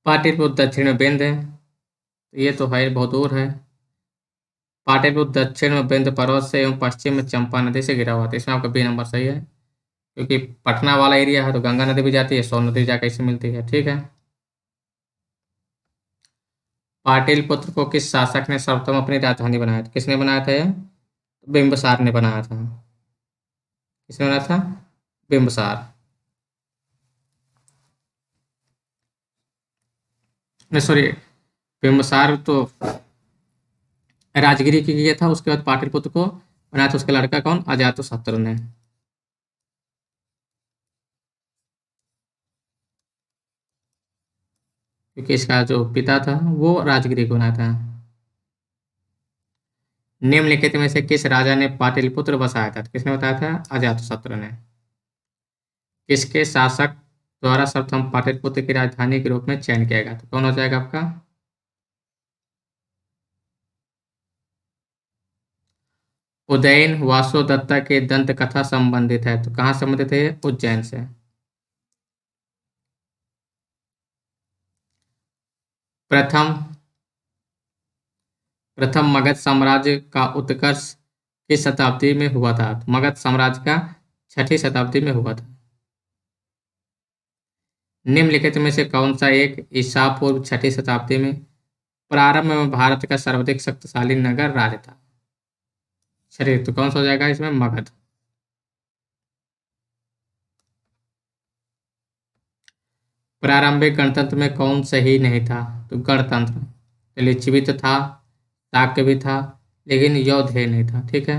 पाटलिपुत्र दक्षिण में बिंद है, तो ये तो है बहुत दूर है। पाटलिपुत्र दक्षिण में बिंद पर्वत से एवं पश्चिम में चंपा नदी से घिरा हुआ था। इसमें आपका बी नंबर सही है, क्योंकि पटना वाला एरिया है तो गंगा नदी भी जाती है, सोन नदी जाकर इससे मिलती है। ठीक है, पाटलिपुत्र को किस शासक ने सर्वप्रथम अपनी राजधानी बनाया था, किसने बनाया था ये, बिंबिसार ने बनाया था। किसने बनाया था, बिंबिसार। नहीं सॉरी, बिंबिसार तो राजगिरी की किया था, उसके बाद पाटलिपुत्र को बनाया था उसका लड़का कौन, अजातशत्रु ने। क्योंकि इसका जो पिता था वो राजगिरी को बनाया था। निम्नलिखित में से किस राजा ने पाटलिपुत्र बसाया था, किसने बताया था, अजातशत्रु ने। किसके शासक द्वारा सर्वप्रथम पाटलिपुत्र की राजधानी के रूप में चयन किया गया, तो कौन हो जाएगा आपका, उदयन वासुदत्ता के दंत कथा संबंधित है, तो कहाँ संबंधित है ये? उज्जैन से। प्रथम प्रथम मगध साम्राज्य का उत्कर्ष किस शताब्दी में हुआ था, तो मगध साम्राज्य का 6ठी शताब्दी में हुआ था। निम्नलिखित में से कौन सा एक ईसा पूर्व 6ठी शताब्दी में प्रारंभ में भारत का सर्वाधिक शक्तिशाली नगर राज्य था। शरीर, तो कौन सा हो जाएगा इसमें, मगध। प्रारंभिक गणतंत्र में कौन सही नहीं था, तो गणतंत्र, तो लिच्छवी तो था, शाक्य भी था, लेकिन यौधेय नहीं था। ठीक है,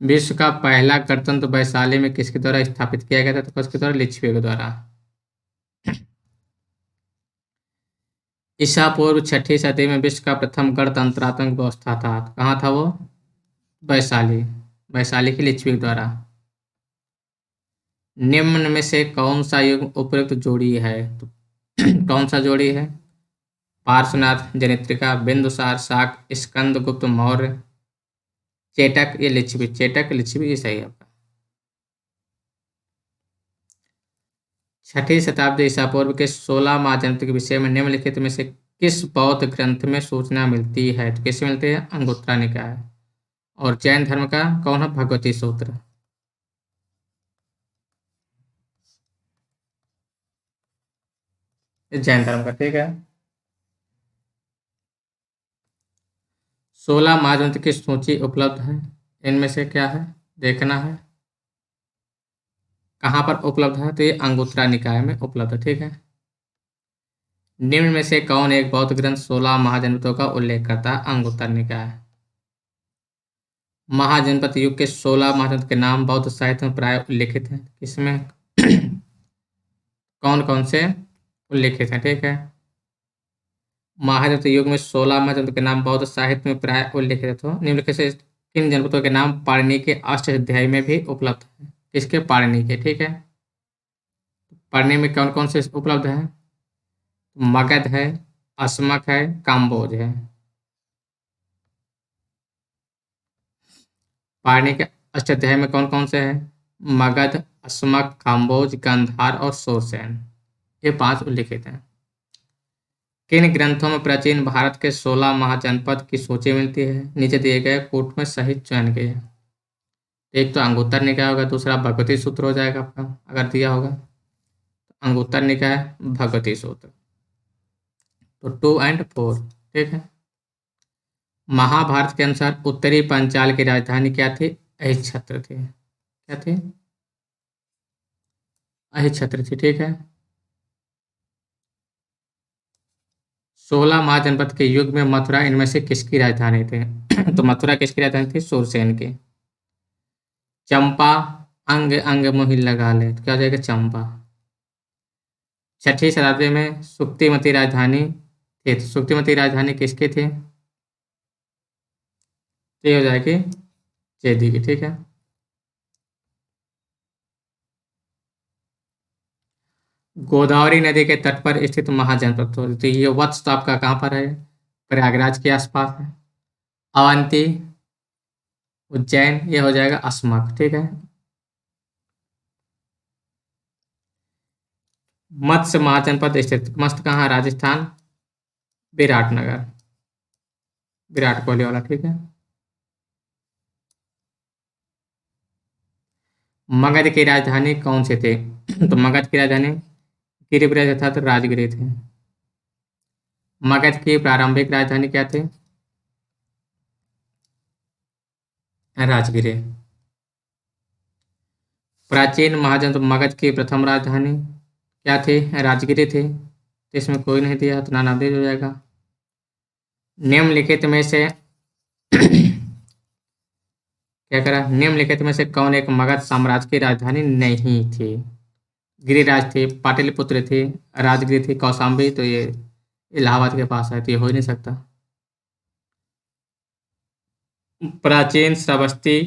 विश्व का पहला गणतंत्र वैशाली में किसके द्वारा स्थापित किया गया था, तो किसके द्वारा, लिच्छवी के द्वारा। ईसा पूर्व 6ठी सदी में विश्व का प्रथम गणतंत्रात्मक व्यवस्था था, तो कहाँ था वो, वैशाली, वैशाली की लिच्छवी के द्वारा। निम्न में से कौन सा युग उपयुक्त जोड़ी है, तो कौन सा जोड़ी है, पार्श्वनाथ, जनित्रिका, बिंदुसार, शाक, स्कंदगुप्त मौर्य, चेटक, ये लिच्छवी, चेटक लिच्छवी ये सही है आपका। 6ठी शताब्दी ईसा पूर्व के 16 महाजनपद के विषय में निम्नलिखित में से किस बौद्ध ग्रंथ में सूचना मिलती है, तो किससे मिलती है, अंगुत्तरा निकाय। और जैन धर्म का कौन है, भगवती सूत्र। ये जैन धर्म का। ठीक है, 16 महाजनपद की सूची उपलब्ध है, इनमें से क्या है, देखना है कहाँ पर उपलब्ध है, तो ये अंगुत्तरा निकाय में उपलब्ध है। ठीक है। निम्न में से कौन एक बौद्ध ग्रंथ 16 महाजनपदों का उल्लेख करता है? अंगुत्तर निकाय। महाजनपद युग के 16 महाजनपद के नाम बौद्ध साहित्य में प्राय उल्लेखित हैं। इसमें कौन कौन से उल्लेखित हैं? ठीक है। महाजनपद युग में 16 महाजनपद के नाम बौद्ध साहित्य में प्राय उल्लेखित हैं। तो निम्नलिखित से किन जनपदों के नाम पाणिनि के अष्टाध्यायी में भी उपलब्ध है? किसके? पाणिनि के। ठीक है। पाणिनि में कौन कौन से उपलब्ध है? मगध है, अस्मक है, काम्बोज है। पाणिनि के अष्टाध्यायी में कौन कौन से है? मगध, अस्मक, काम्बोज, गांधार और शूरसेन। ये 5 उल्लिखित हैं। किन ग्रंथों में प्राचीन भारत के 16 महाजनपद की सूची मिलती है? नीचे दिए गए कूट में सही चयन किए। एक तो अंगुत्तर निकाय होगा, दूसरा भगवती सूत्र हो जाएगा आपका, अगर दिया होगा। अंगुत्तर निकाय, भगवती सूत्र। तो 2 और 4। ठीक है। महाभारत के अनुसार उत्तरी पांचाल की राजधानी क्या थी? अहिच्छत्र थी। क्या थी? अहिच्छत्र थी। ठीक है। 16 महाजनपद के युग में मथुरा इनमें से किसकी राजधानी थी? तो मथुरा किसकी राजधानी थी? शूरसेन की। चंपा अंग अंग मोहि लगा ले, तो क्या हो जाएगा? चंपा। 6ठी शताब्दी में सुक्तिमती राजधानी थी, तो सुक्तिमती राजधानी किसकी थी? तो ये हो जाएगी चेदी की। ठीक है। गोदावरी नदी के तट पर स्थित महाजनपद, तो ये वत्स तो आपका कहाँ पर है? प्रयागराज के आसपास है। अवंती, उज्जैन, ये हो जाएगा अस्मक। ठीक है। मत्स्य महाजनपद स्थित, मस्त कहाँ? राजस्थान, विराटनगर, विराट कोहली वाला। ठीक है। मगध की राजधानी कौन सी थी? तो मगध की राजधानी गिरिब्रज अर्थात राजगिरी थी। मगध की प्रारंभिक राजधानी क्या थी? राजगिरी। प्राचीन महाजनपद मगध की प्रथम राजधानी क्या थी? राजगिरी थी। तो इसमें कोई नहीं दिया, तो नानावली हो जाएगा। निम्नलिखित में से क्या करा? निम्नलिखित में से कौन एक मगध साम्राज्य की राजधानी नहीं थी? गिरिराज थी, पाटलिपुत्र थी, राजगिरी थी, कौशाम्बी, तो ये इलाहाबाद के पास है, तो ये हो ही नहीं सकता। प्राचीन श्रावस्ती,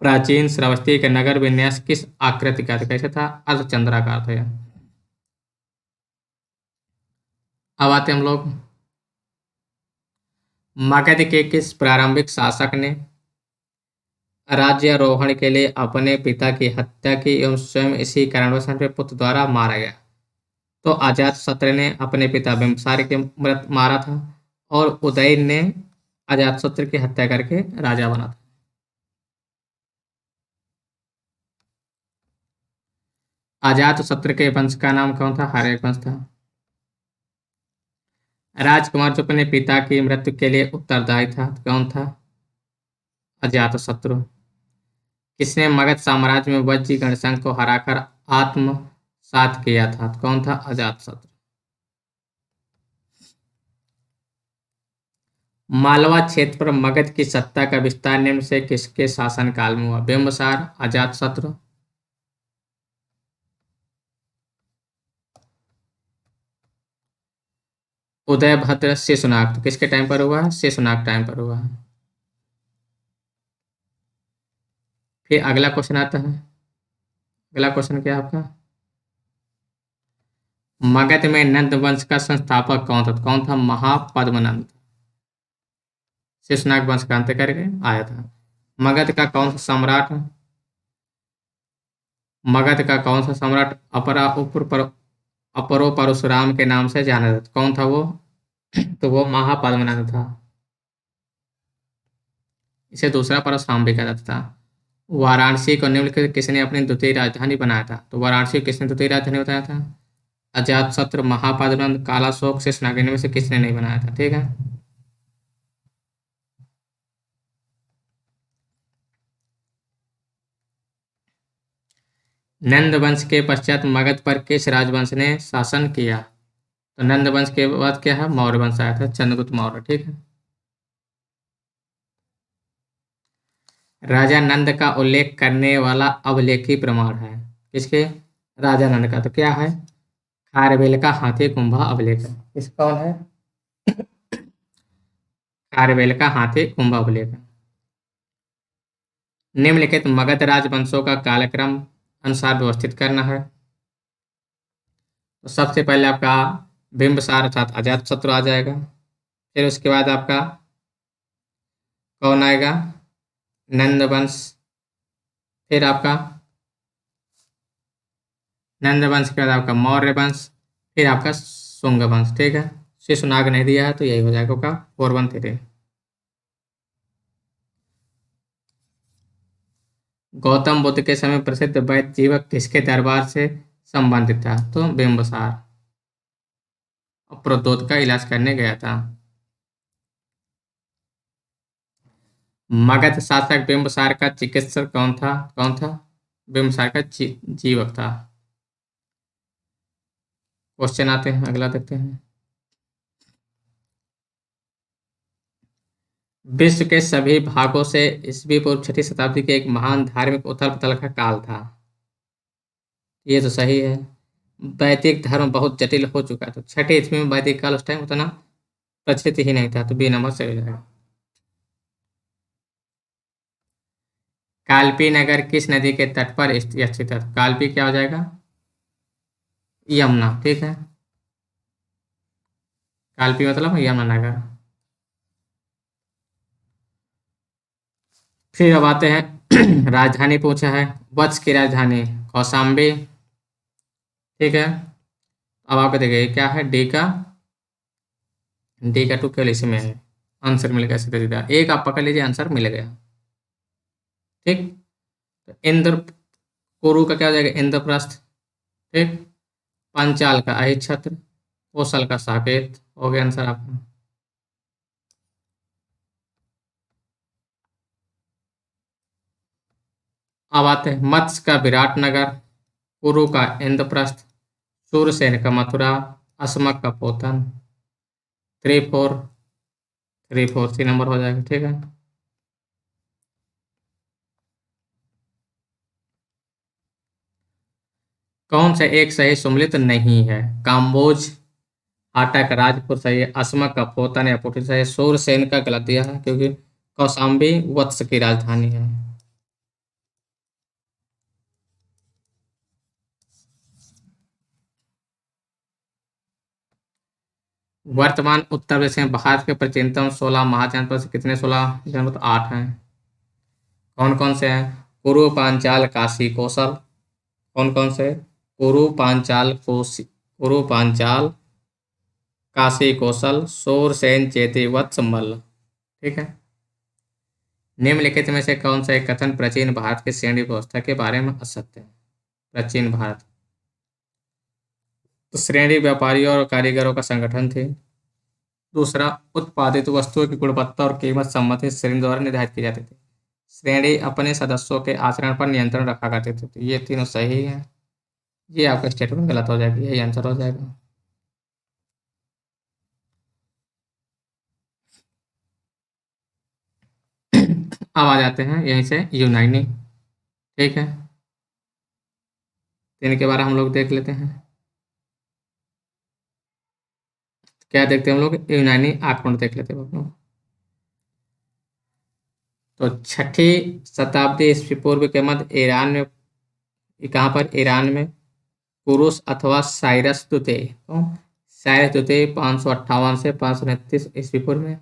प्राचीन श्रावस्ती का नगर विन्यास किस आकृति का था? कैसे था? अर्धचंद्राकार था। अब आते हम लोग मगध के किस प्रारंभिक शासक ने राज्यारोहण के लिए अपने पिता की हत्या की एवं स्वयं इसी कारणवश अपने पुत्र द्वारा मारा गया? तो अजातशत्रु ने अपने पिता बिम्बिसार के मारा था, और उदयन ने अजातशत्रु की हत्या करके राजा बना था। अजातशत्रु के वंश का नाम कौन था? हर्यक वंश था। राजकुमार जो अपने पिता की मृत्यु के लिए उत्तरदायी था, तो कौन था? अजातशत्रु। किसने मगध साम्राज्य में वज्जी गणसंघ को हराकर आत्मसात किया था? तो कौन था? अजातशत्रु। मालवा क्षेत्र पर मगध की सत्ता का विस्तार निम्न से किसके शासनकाल में हुआ? बिम्बिसार, अजातशत्रु। उदयभद्र, शिशुनाग, तो किसके टाइम पर हुआ है? शिशुनाग टाइम पर हुआ है। फिर अगला क्वेश्चन आता है। अगला क्वेश्चन क्या है आपका? मगध में नंद वंश का संस्थापक कौन था? तो कौन था? महापद्मनंद। शिशुनाग वंश का अंत करके आया था। मगध का कौन सा सम्राट, मगध का कौन सा सम्राट अपरो परशुराम के नाम से जाना जाता? कौन था वो? तो वो महापद्मनंद था। इसे दूसरा परशुराम भी कहा जाता था। वाराणसी को निम्नलिखित किसने अपनी द्वितीय राजधानी बनाया था? तो वाराणसी को किसने द्वितीय राजधानी बताया था? अजातशत्रु, महापद्मनंद, कालाशोक, शेषनाग, इनमें से किसने नहीं बनाया था? ठीक है। नंद वंश के पश्चात मगध पर किस राजवंश ने शासन किया? तो नंद वंश के बाद क्या है? मौर्य वंश आया था, चंद्रगुप्त मौर्य। ठीक है। राजा नंद का उल्लेख करने वाला अभिलेखी प्रमाण है किसके? राजा नंद का। तो क्या है? खारवेल का हाथी कुंभा अभिलेख है। किस कौन है? खारवेल का हाथी कुंभा अभिलेख है। निम्नलिखित मगध राजवंशों का कालक्रम अनुसार व्यवस्थित करना है। तो सबसे पहले आपका बिंबिसार अर्थात अजातशत्रु आ जाएगा। फिर उसके बाद आपका कौन आएगा? नंद वंश। फिर आपका नंद वंश के बाद आपका मौर्य वंश। फिर आपका शुंग वंश। ठीक है। शिशुनाग नहीं दिया है तो यही हो जाएगा आपका 413। गौतम बुद्ध के समय प्रसिद्ध वैद्य जीवक किसके दरबार से संबंधित था? तो बिंबिसार। और प्रद्योत का इलाज करने गया था। मगध शासक बिंबिसार का चिकित्सक कौन था? कौन था? बिंबिसार का जीवक था। क्वेश्चन आते हैं, अगला देखते हैं। विश्व के सभी भागों से ईस्वी पूर्व 6वीं शताब्दी के एक महान धार्मिक उथल पुथल का काल था। ये तो सही है। वैदिक धर्म बहुत जटिल हो चुका था। 6ठी ईस्वी में वैदिक काल उस टाइम उतना प्रचलित ही नहीं था, तो बी नंबर सही हो जाएगा। कालपी नगर किस नदी के तट पर स्थित है? कालपी क्या हो जाएगा? यमुना। ठीक है। कालपी मतलब यमुना नगर। फिर अब आते हैं राजधानी पूछा है। वत्स की राजधानी कौशाम्बी। ठीक है। अब आपको देखिए क्या है? डी का टू केवल इसी में है। आंसर मिल गया सीधा सीधा। एक आप पकड़ लीजिए, आंसर मिल गया। ठीक। तो इंद्र कुरु का क्या हो जाएगा? इंद्रप्रस्थ। ठीक। पंचाल का अहिच्छत्र। कौशल का साकेत। हो गया आंसर आपका। अब आते हैं मत्स्य का विराटनगर, कुरु का इंद्रप्रस्थ, सूरसेन का मथुरा, अस्मक का पोतन। 3 4 सी नंबर हो जाएगा। ठीक है। कौन सा एक सही सम्मिलित नहीं है? काम्बोज, आटा का राजपुर सही है, अस्मक का पोतन या पुटी सही है, सूरसेन का गलत दिया है क्योंकि कौशाम्बी वत्स की राजधानी है। वर्तमान उत्तर प्रदेश में भारत के प्राचीनतम 16 महाजनपद से कितने? 16 जनपद? 8 हैं। कौन कौन से हैं? कुरु, पांचाल, काशी, कौशल। कौन कौन से? कुरु, पांचाल, काशी, कौशल, सूरसेन, चेती, वत्स, मल्ल। ठीक है। निम्नलिखित में से कौन सा एक कथन प्राचीन भारत की श्रेणी व्यवस्था के बारे में असत्य है? प्राचीन भारत तो श्रेणी व्यापारियों और कारीगरों का संगठन थे। दूसरा, उत्पादित वस्तुओं की गुणवत्ता और कीमत संबंधित श्रेणी द्वारा निर्धारित की जाती थी। श्रेणी अपने सदस्यों के आचरण पर नियंत्रण रखा करते थे। तो ये तीनों सही है। ये आपका स्टेटमेंट गलत हो जाएगा, यही आंसर हो जाएगा। अब आ जाते हैं यहीं से यूनानी। ठीक है। तो इनके बारे में हम लोग देख लेते हैं। क्या देखते हैं हम लोग? यूनानी आक्रमण देख लेते हैं हम लोग। तो 6ठी शताब्दी ईस्वी पूर्व के मध्य ईरान में, कहाँ पर? ईरान में कुरुस अथवा साइरस द्वितीय, तो साइरस द्वितीय 558 से 529 ईस्वी पूर्व में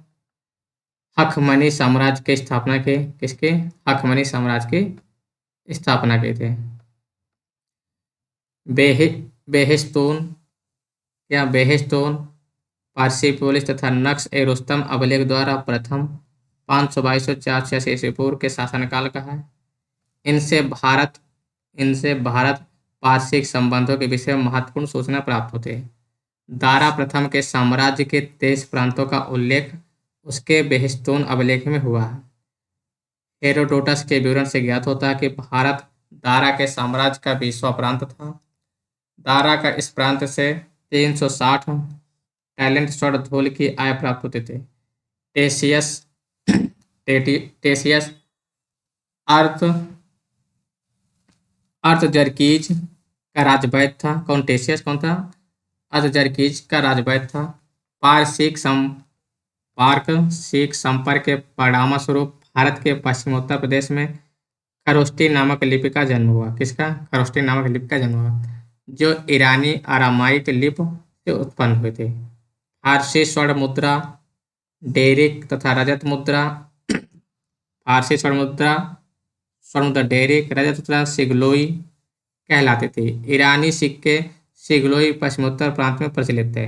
हखमनी साम्राज्य की स्थापना की। किसके? हखमनी साम्राज्य की स्थापना की थी। बेहि बेहिस्तून या बेहिस्तून पार्सिपोलिस तथा नक्श ए रुस्तम अभिलेख द्वारा प्रथम 522 से 486 ईस्वी पूर्व के शासनकाल का है। इनसे भारत इनसे भारत पारसिक संबंधों के विषय में महत्वपूर्ण सूचना प्राप्त होती है। दारा प्रथम के साम्राज्य के 23 प्रांतों का उल्लेख उसके बेहिस्तून अभिलेख में हुआ है। हेरोडोटस के विवरण से ज्ञात होता है कि भारत दारा के साम्राज्य का 20वां प्रांत था। दारा का इस प्रांत से 360 टैलेंट स्वर्ण धूल की आय प्राप्त होते थे। टेसियस टेसियस अर्थ अर्थजरकीज का राजवैद्य था। कौन टेसियस कौन था? अर्थजरकीज का राजवैद्य था। पारसिक संपर्क सिख संपर्क के परिणाम स्वरूप भारत के पश्चिमोत्तर प्रदेश में खरोष्टी नामक लिपि का जन्म हुआ। किसका? खरोष्टी नामक लिपि का जन्म हुआ, जो ईरानी अरामाइक लिपि से उत्पन्न हुए थे। फारसी स्वर्ण मुद्रा, डेरिक तथा रजत मुद्रा, फारसी स्वर्ण मुद्रा डेरिक, रजत तथा सिगलोई कहलाते थे। ईरानी सिक्के सिगलोई पश्चिमोत्तर प्रांत में प्रचलित थे।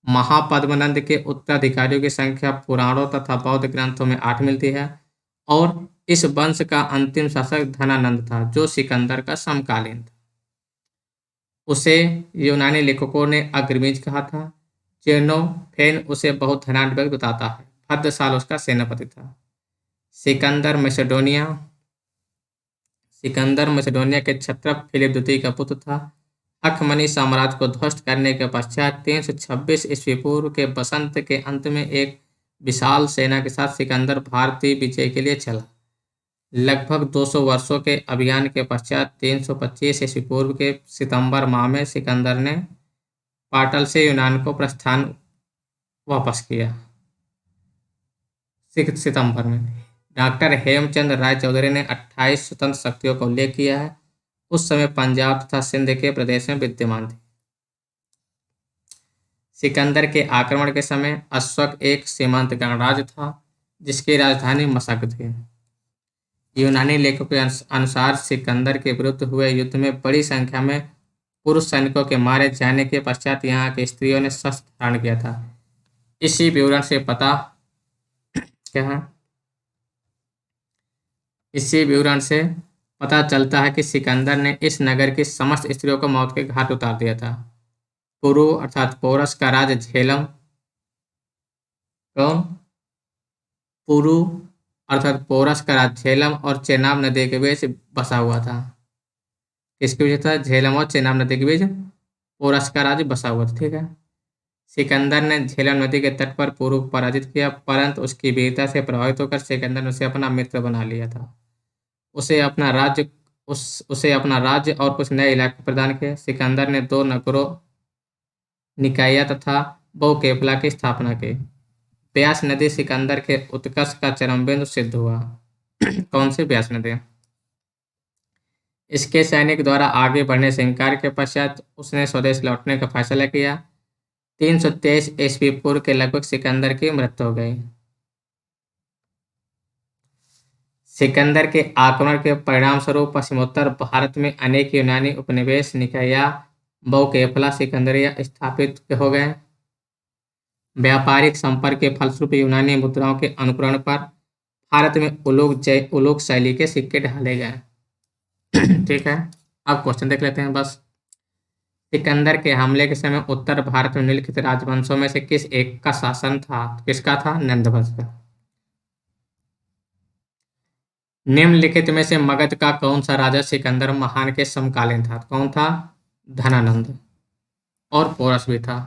महापद्मनंद के उत्तराधिकारियों की संख्या पुराणों तथा बौद्ध ग्रंथों में 8 मिलती है और इस वंश का अंतिम शासक धनानंद था, जो सिकंदर का समकालीन था। उसे यूनानी लेखकों ने अग्रमीज कहा था। जेनोफेन उसे बहुत धनाढ्य व्यक्ति बताता है। भद्रसाल उसका सेनापति था। सिकंदर मैसेडोनिया के क्षत्रप फिलिप द्वितीय का पुत्र था। अखमनी साम्राज्य को ध्वस्त करने के पश्चात 326 ईस्वी पूर्व के बसंत के अंत में एक विशाल सेना के साथ सिकंदर भारतीय विजय के लिए चला। लगभग 200 वर्षों के अभियान के पश्चात 325 ईस्वी पूर्व के सितंबर माह में सिकंदर ने पाटल से यूनान को प्रस्थान वापस किया। सितंबर में डॉक्टर हेमचंद राय चौधरी ने 28 स्वतंत्र शक्तियों का उल्लेख किया है। उस समय पंजाब तथा सिंध के प्रदेश में विद्यमान थे। सिकंदर के आक्रमण के समय अश्वक एक सीमांत गणराज्य था, जिसकी राजधानी मशक थी। यूनानी लेखकों के अनुसार सिकंदर के विरुद्ध हुए युद्ध में बड़ी संख्या में पुरुष सैनिकों के मारे जाने के पश्चात यहाँ की स्त्रियों ने शस्त्र धारण किया था। इसी विवरण से पता क्या है? इसी विवरण से पता चलता है कि सिकंदर ने इस नगर की समस्त स्त्रियों को मौत के घाट उतार दिया था। पुरु अर्थात पोरस का राज झेलम कौन? पुरु अर्थात पोरस का राज झेलम और चेनाब नदी के बीच बसा हुआ था। किसके बीच था? झेलम और चेनाब नदी के बीच पोरस का राज्य बसा हुआ था। ठीक है। सिकंदर ने झेलम नदी के तट पर पुरु को पराजित किया, परंतु उसकी वीरता से प्रभावित होकर सिकंदर ने उसे अपना मित्र बना लिया था। उसे अपना राज्य और कुछ नए इलाके प्रदान किए। सिकंदर ने 2 नगरों निकाया तथा बहुकेफला की स्थापना की। ब्यास नदी सिकंदर के उत्कर्ष का चरम बिंदु सिद्ध हुआ। कौन सी ब्यास नदी? इसके सैनिक द्वारा आगे बढ़ने से इनकार के पश्चात उसने स्वदेश लौटने का फैसला किया। 323 ईस्वी पूर्व के लगभग सिकंदर की मृत्यु हो गई। सिकंदर के आक्रमण के परिणाम स्वरूप पश्चिमोत्तर भारत में अनेक यूनानी उपनिवेश निकाया बहुकेफला सिकंदरिया स्थापित हो गए। व्यापारिक संपर्क के फलस्वरूप यूनानी मुद्राओं के अनुकरण पर भारत में उलोक शैली के सिक्के ढाले गए। ठीक है। अब क्वेश्चन देख लेते हैं बस। सिकंदर के हमले के समय उत्तर भारत में निम्नलिखित राजवंशों में से किस एक का शासन था? किसका था? नंद वंश का। निम्नलिखित में से मगध का कौन सा राजा सिकंदर महान के समकालीन था? कौन था? धनानंद। और पोरस भी था।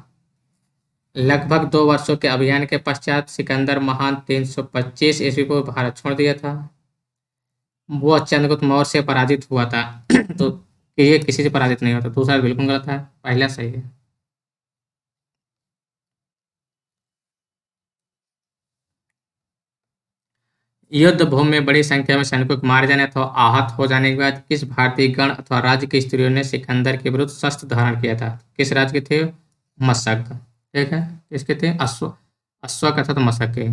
लगभग 2 वर्षों के अभियान के पश्चात सिकंदर महान 325 ईस्वी को भारत छोड़ दिया था। वो चंद्रगुप्त मौर्य से पराजित हुआ था। तो ये किसी से पराजित नहीं होता। दूसरा बिल्कुल गलत है, पहला सही है। युद्ध भूमि में बड़ी संख्या में सैनिकों के मारे जाने अथवा आहत हो जाने के बाद किस भारतीय गण अथवा राज्य की स्त्रियों ने सिकंदर के विरुद्ध शस्त्र धारण किया था? किस राज्य के थे? मशक। ठीक है। किसके थे? अश्वक अर्थात मशक के।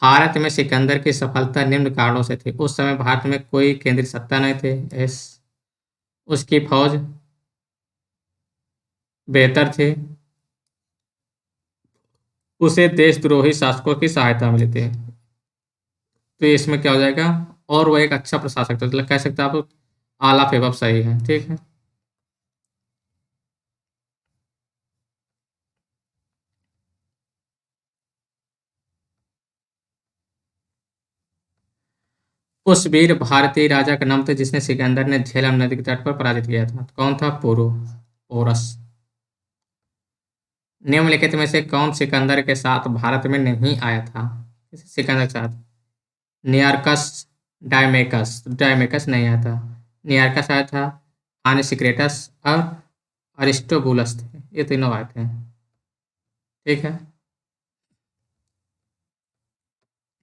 भारत में सिकंदर की सफलता निम्न कारणों से थी। उस समय भारत में कोई केंद्रीय सत्ता नहीं थी। उसकी फौज बेहतर थी। उसे देशद्रोही शासकों की सहायता मिली थी। तो इसमें क्या हो जाएगा? और वो एक अच्छा प्रशासक था। मतलब कह सकते हैं आप आला फेबब सही है। ठीक है। उस वीर भारतीय राजा का नाम था जिसने सिकंदर ने झेलम नदी के तट पर पराजित किया था। कौन था? पोरस। निम्नलिखित में से कौन सिकंदर के साथ भारत में नहीं आया था? सिकंदर के साथ नियार्कस, डायमेकस। डायमेकस नहीं आया था। नियार्कस आया था, आनिसिक्रेटस और अरिस्टोबुलस थे। ये तीनों आए थे। ठीक है,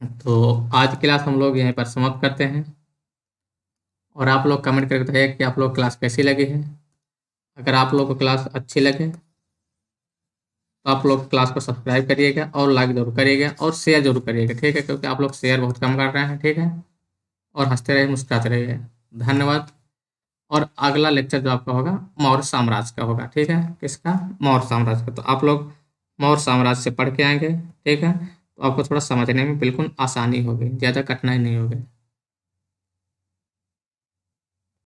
तो आज की क्लास हम लोग यहीं पर समाप्त करते हैं और आप लोग कमेंट करके बताइए कि आप लोग क्लास कैसी लगी है। अगर आप लोग को क्लास अच्छी लगे तो आप लोग क्लास को सब्सक्राइब करिएगा और लाइक जरूर करिएगा और शेयर जरूर करिएगा। ठीक है, क्योंकि आप लोग शेयर बहुत कम कर रहे हैं। ठीक है, और हंसते रहिए, मुस्कुराते रहिए। धन्यवाद। और अगला लेक्चर जो आपका होगा मौर्य साम्राज्य का होगा। ठीक है, किसका? मौर्य साम्राज्य का। तो आप लोग मौर्य साम्राज्य से पढ़ के आएंगे। ठीक है, तो आपको थोड़ा समझने में बिल्कुल आसानी होगी, ज़्यादा कठिनाई नहीं होगी।